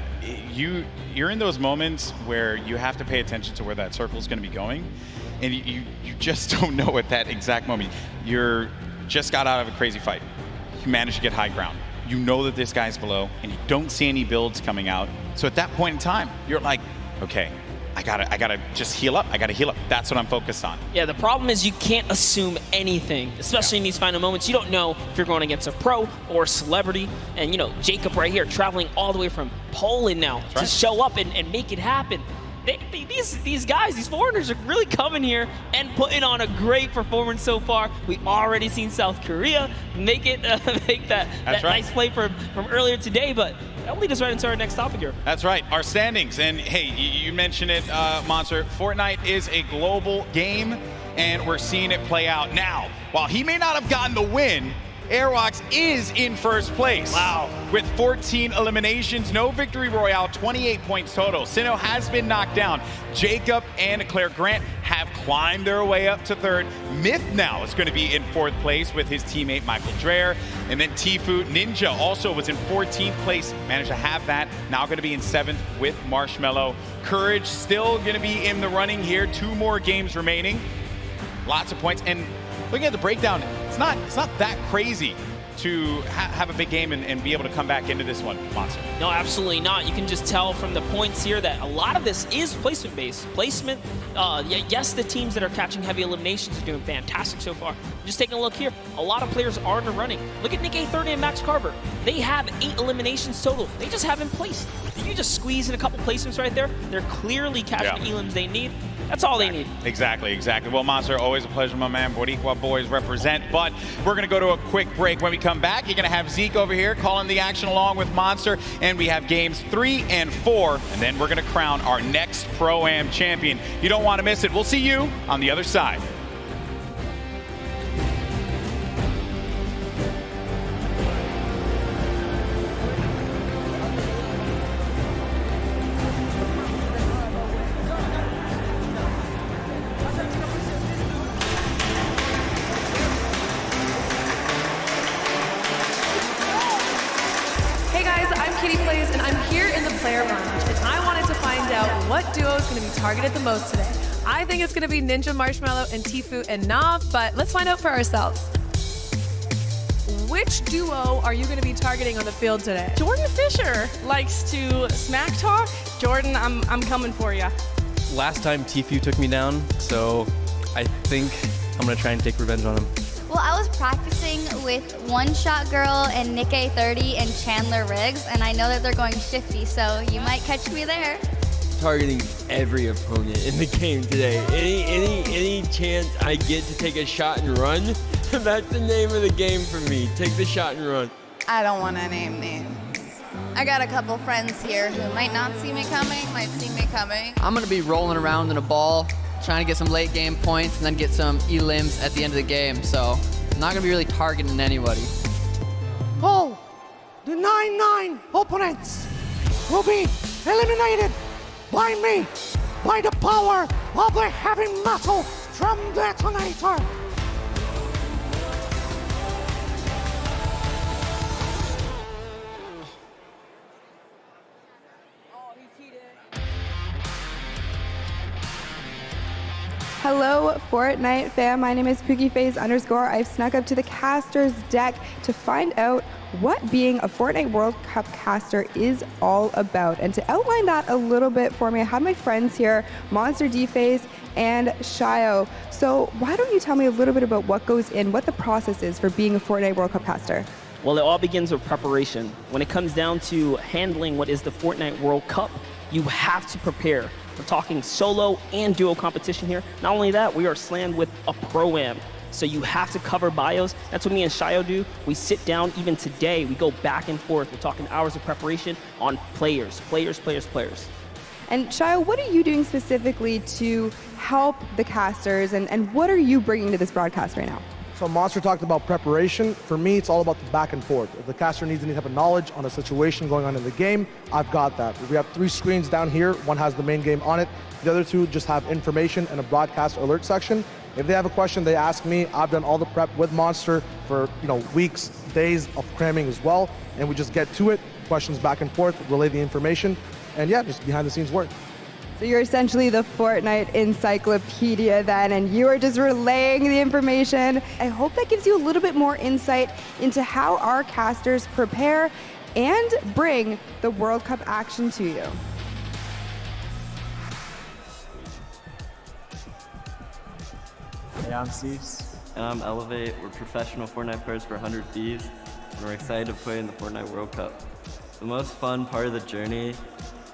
Speaker 1: you're in those moments where you have to pay attention to where that circle is going to be going, and you just don't know at that exact moment. You're just got out of a crazy fight. You managed to get high ground. You know that this guy's below, and you don't see any builds coming out. So at that point in time, you're like, okay, I gotta just heal up. I gotta heal up. That's what I'm focused on.
Speaker 3: Yeah, the problem is you can't assume anything, especially in these final moments. You don't know if you're going against a pro or a celebrity. And you know, Jacob right here, traveling all the way from Poland now to show up and make it happen. These guys, these foreigners are really coming here and putting on a great performance so far. We already seen South Korea make that nice play from earlier today, but that'll lead us right into our next topic here.
Speaker 1: That's right, our standings. And hey, you mentioned it, Monster. Fortnite is a global game, and we're seeing it play out now. While he may not have gotten the win, Airwalks is in first place. Wow. With 14 eliminations, no victory royale, 28 points total. Sino has been knocked down. Jacob and Claire Grant have climbed their way up to third. Myth now is going to be in fourth place with his teammate Michael Drayer. And then Tfue Ninja also was in 14th place, managed to have that. Now going to be in 7th with Marshmello. Courage still going to be in the running here. 2 more games remaining. Lots of points. And looking at the breakdown, it's not that crazy to have a big game and be able to come back into this one, Monster.
Speaker 3: No, absolutely not. You can just tell from the points here that a lot of this is placement-based. Placement, yes, the teams that are catching heavy eliminations are doing fantastic so far. Just taking a look here, a lot of players are in the running. Look at Nick30 and Max Carver. They have 8 eliminations total. They just haven't placed. If you just squeeze in a couple placements right there, they're clearly catching the elims they need. That's all they need.
Speaker 1: Exactly. Well, Monster, always a pleasure, my man. Boricua boys represent. But we're going to go to a quick break. When we come back, you're going to have Zeke over here calling the action along with Monster. And we have games 3 and 4. And then we're going to crown our next Pro-Am champion. You don't want to miss it. We'll see you on the other side.
Speaker 14: Targeted the most today. I think it's going to be Ninja, Marshmello, and Tfue and Na, but let's find out for ourselves. Which duo are you going to be targeting on the field today?
Speaker 15: Jordan Fisher likes to smack talk. Jordan, I'm coming for you.
Speaker 16: Last time Tfue took me down, so I think I'm going to try and take revenge on him.
Speaker 17: Well, I was practicing with One Shot Girl and Nick30 and Chandler Riggs, and I know that they're going shifty, so you might catch me there.
Speaker 18: Targeting every opponent in the game today. Any chance I get to take a shot and run, that's the name of the game for me. Take the shot and run.
Speaker 19: I don't want to name names. I got a couple friends here who might not see me coming, might see me coming.
Speaker 20: I'm going to be rolling around in a ball, trying to get some late game points and then get some elims at the end of the game. So I'm not going to be really targeting anybody.
Speaker 21: Oh, the 9-9 opponents will be eliminated by me, by the power of the heavy metal from Detonator.
Speaker 4: Hello, Fortnite fam. My name is PookieFaze_. I've snuck up to the caster's deck to find out what being a Fortnite World Cup caster is all about. And to outline that a little bit for me, I have my friends here, Monster D-Face and Shio. So why don't you tell me a little bit about what goes in, what the process is for being a Fortnite World Cup caster?
Speaker 3: Well, it all begins with preparation. When it comes down to handling what is the Fortnite World Cup, you have to prepare. We're talking solo and duo competition here. Not only that, we are slammed with a pro-am. So you have to cover bios. That's what me and Shio do. We sit down, even today, we go back and forth. We're talking hours of preparation on players.
Speaker 4: And Shio, what are you doing specifically to help the casters, and what are you bringing to this broadcast right now?
Speaker 5: So Monster talked about preparation. For me, it's all about the back and forth. If the caster needs any type of knowledge on a situation going on in the game, I've got that. We have 3 screens down here. One has the main game on it. The other 2 just have information and a broadcast alert section. If they have a question, they ask me. I've done all the prep with Monster for weeks, days of cramming as well, and we just get to it. Questions back and forth, relay the information, and yeah, just behind the scenes work.
Speaker 4: So you're essentially the Fortnite encyclopedia then, and you are just relaying the information. I hope that gives you a little bit more insight into how our casters prepare and bring the World Cup action to you.
Speaker 22: Hey, I'm Cease. And I'm Elevate. We're professional Fortnite players for 100 Thieves, and we're excited to play in the Fortnite World Cup. The most fun part of the journey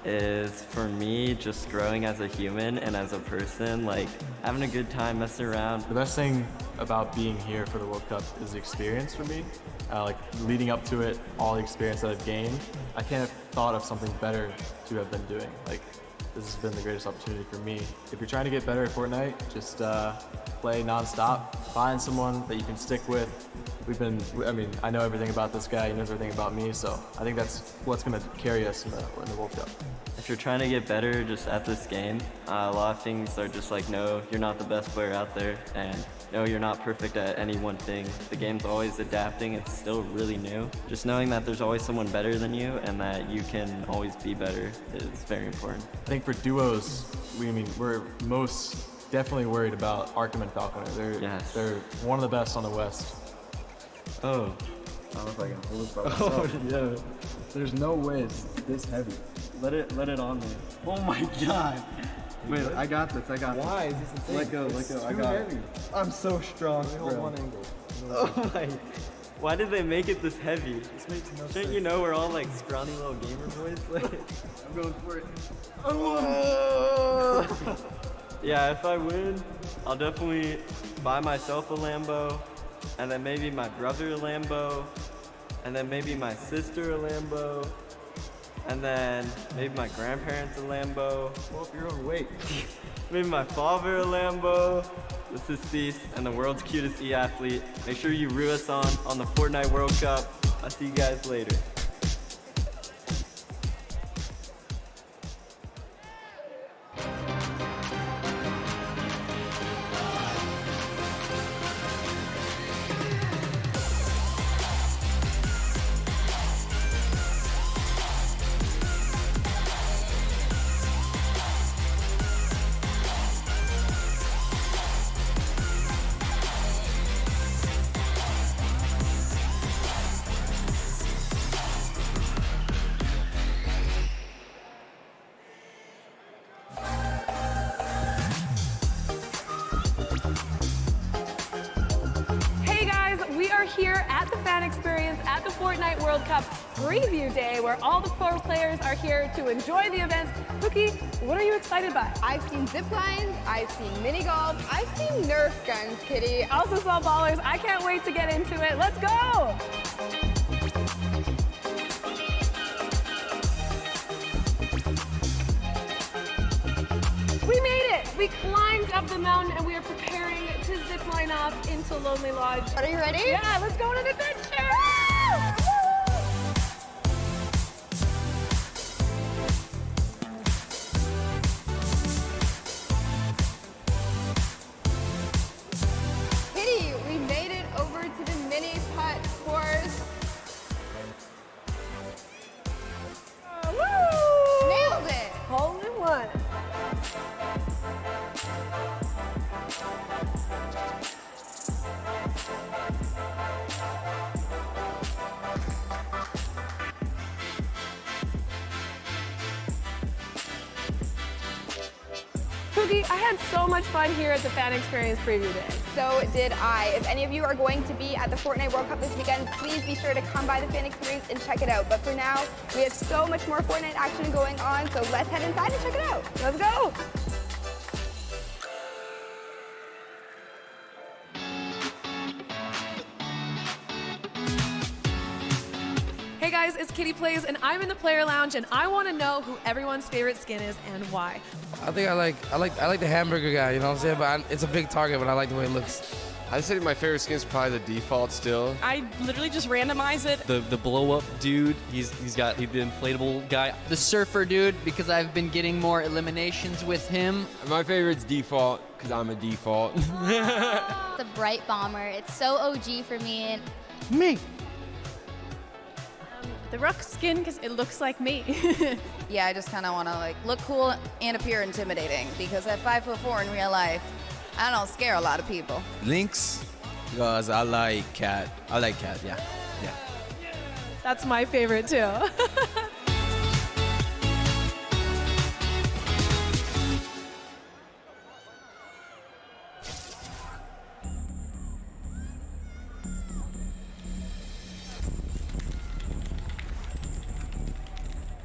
Speaker 22: is, for me, just growing as a human and as a person, like having a good time messing around.
Speaker 23: The best thing about being here for the World Cup is the experience for me. Like leading up to it, all the experience that I've gained, I can't have thought of something better to have been doing. Like, this has been the greatest opportunity for me. If you're trying to get better at Fortnite, just play non-stop. Find someone that you can stick with. I know everything about this guy, he knows everything about me, so I think that's what's gonna carry us in the World Cup.
Speaker 22: If you're trying to get better just at this game, a lot of things are just like, no, you're not the best player out there, and no, you're not perfect at any one thing. The game's always adapting, it's still really new. Just knowing that there's always someone better than you and that you can always be better is very important.
Speaker 23: I think for duos, we're most definitely worried about Arkham and Falconer. They're one of the best on the West.
Speaker 22: Oh.
Speaker 23: I don't know if I can hold it by myself. Yeah. There's no way it's this heavy.
Speaker 22: Let it on me.
Speaker 23: Oh my god. Wait, I got this. Why is this insane? Let go. I got it.
Speaker 22: I'm so strong.
Speaker 23: Hold one angle.
Speaker 22: Oh my. Why did they make it this heavy?
Speaker 23: This makes no sense.
Speaker 22: Shouldn't you know we're all like scrawny little gamer boys?
Speaker 23: I'm going for it.
Speaker 22: Yeah, if I win, I'll definitely buy myself a Lambo, and then maybe my brother a Lambo, and then maybe my sister a Lambo, and then maybe my grandparents a Lambo.
Speaker 23: Well, if your own weight.
Speaker 22: Maybe my father a Lambo. This is Cease and the world's cutest e-athlete. Make sure you root us on the Fortnite World Cup. I'll see you guys later.
Speaker 14: Here at the fan experience at the Fortnite World Cup preview day, where all the pro players are here to enjoy the event. Pookie, what are you excited by?
Speaker 4: I've seen zip lines, I've seen mini golf, I've seen Nerf guns, Kitty.
Speaker 14: Also saw ballers. I can't wait to get into it. Let's go! We made it! We climbed up the mountain and we are preparing to zip line off into Lonely Lodge.
Speaker 4: Are you ready?
Speaker 14: Yeah, let's go on an adventure!
Speaker 4: Kitty, we made it over to the mini putt course.
Speaker 14: Woo!
Speaker 4: Nailed it!
Speaker 14: Hole in one. Cookie, I had so much fun here at the Fan Experience Preview Day.
Speaker 4: So did I. If any of you are going to be at the Fortnite World Cup this weekend, please be sure to come by the Fan Experience and check it out. But for now, we have so much more Fortnite action going on, so let's head inside and check it out. Let's go!
Speaker 14: Hey guys, it's Kitty Plays, and I'm in the player lounge, and I want to know who everyone's favorite skin is and why.
Speaker 6: I think I like the hamburger guy, you know what I'm saying? But it's a big target, but I like the way it looks.
Speaker 7: I'd say my favorite skin is probably the default still.
Speaker 15: I literally just randomize it.
Speaker 16: The blow up dude, he's got the inflatable guy.
Speaker 20: The surfer dude, because I've been getting more eliminations with him.
Speaker 18: My favorite's default, because I'm a default.
Speaker 17: The bright bomber. It's so OG for me. And
Speaker 21: Me.
Speaker 15: The Rook skin, because it looks like me.
Speaker 19: Yeah, I just kind of want to like look cool and appear intimidating because at 5'4" in real life, I don't scare a lot of people.
Speaker 8: Lynx, because I like cat. I like cat, yeah.
Speaker 14: That's my favorite too.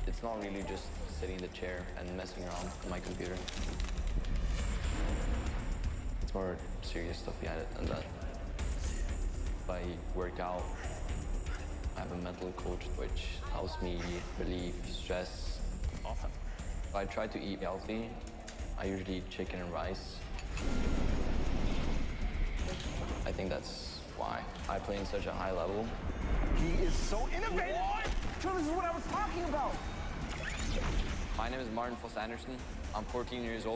Speaker 24: It's not really just sitting in the chair and messing around on my computer. It's more serious stuff behind it than that. If I work out, I have a mental coach which helps me relieve stress. Awesome. If I try to eat healthy, I usually eat chicken and rice. I think that's why I play in such a high level.
Speaker 25: He is so innovative. So this is what I was talking about.
Speaker 24: My name is Martin Vos Anderson. I'm 14 years old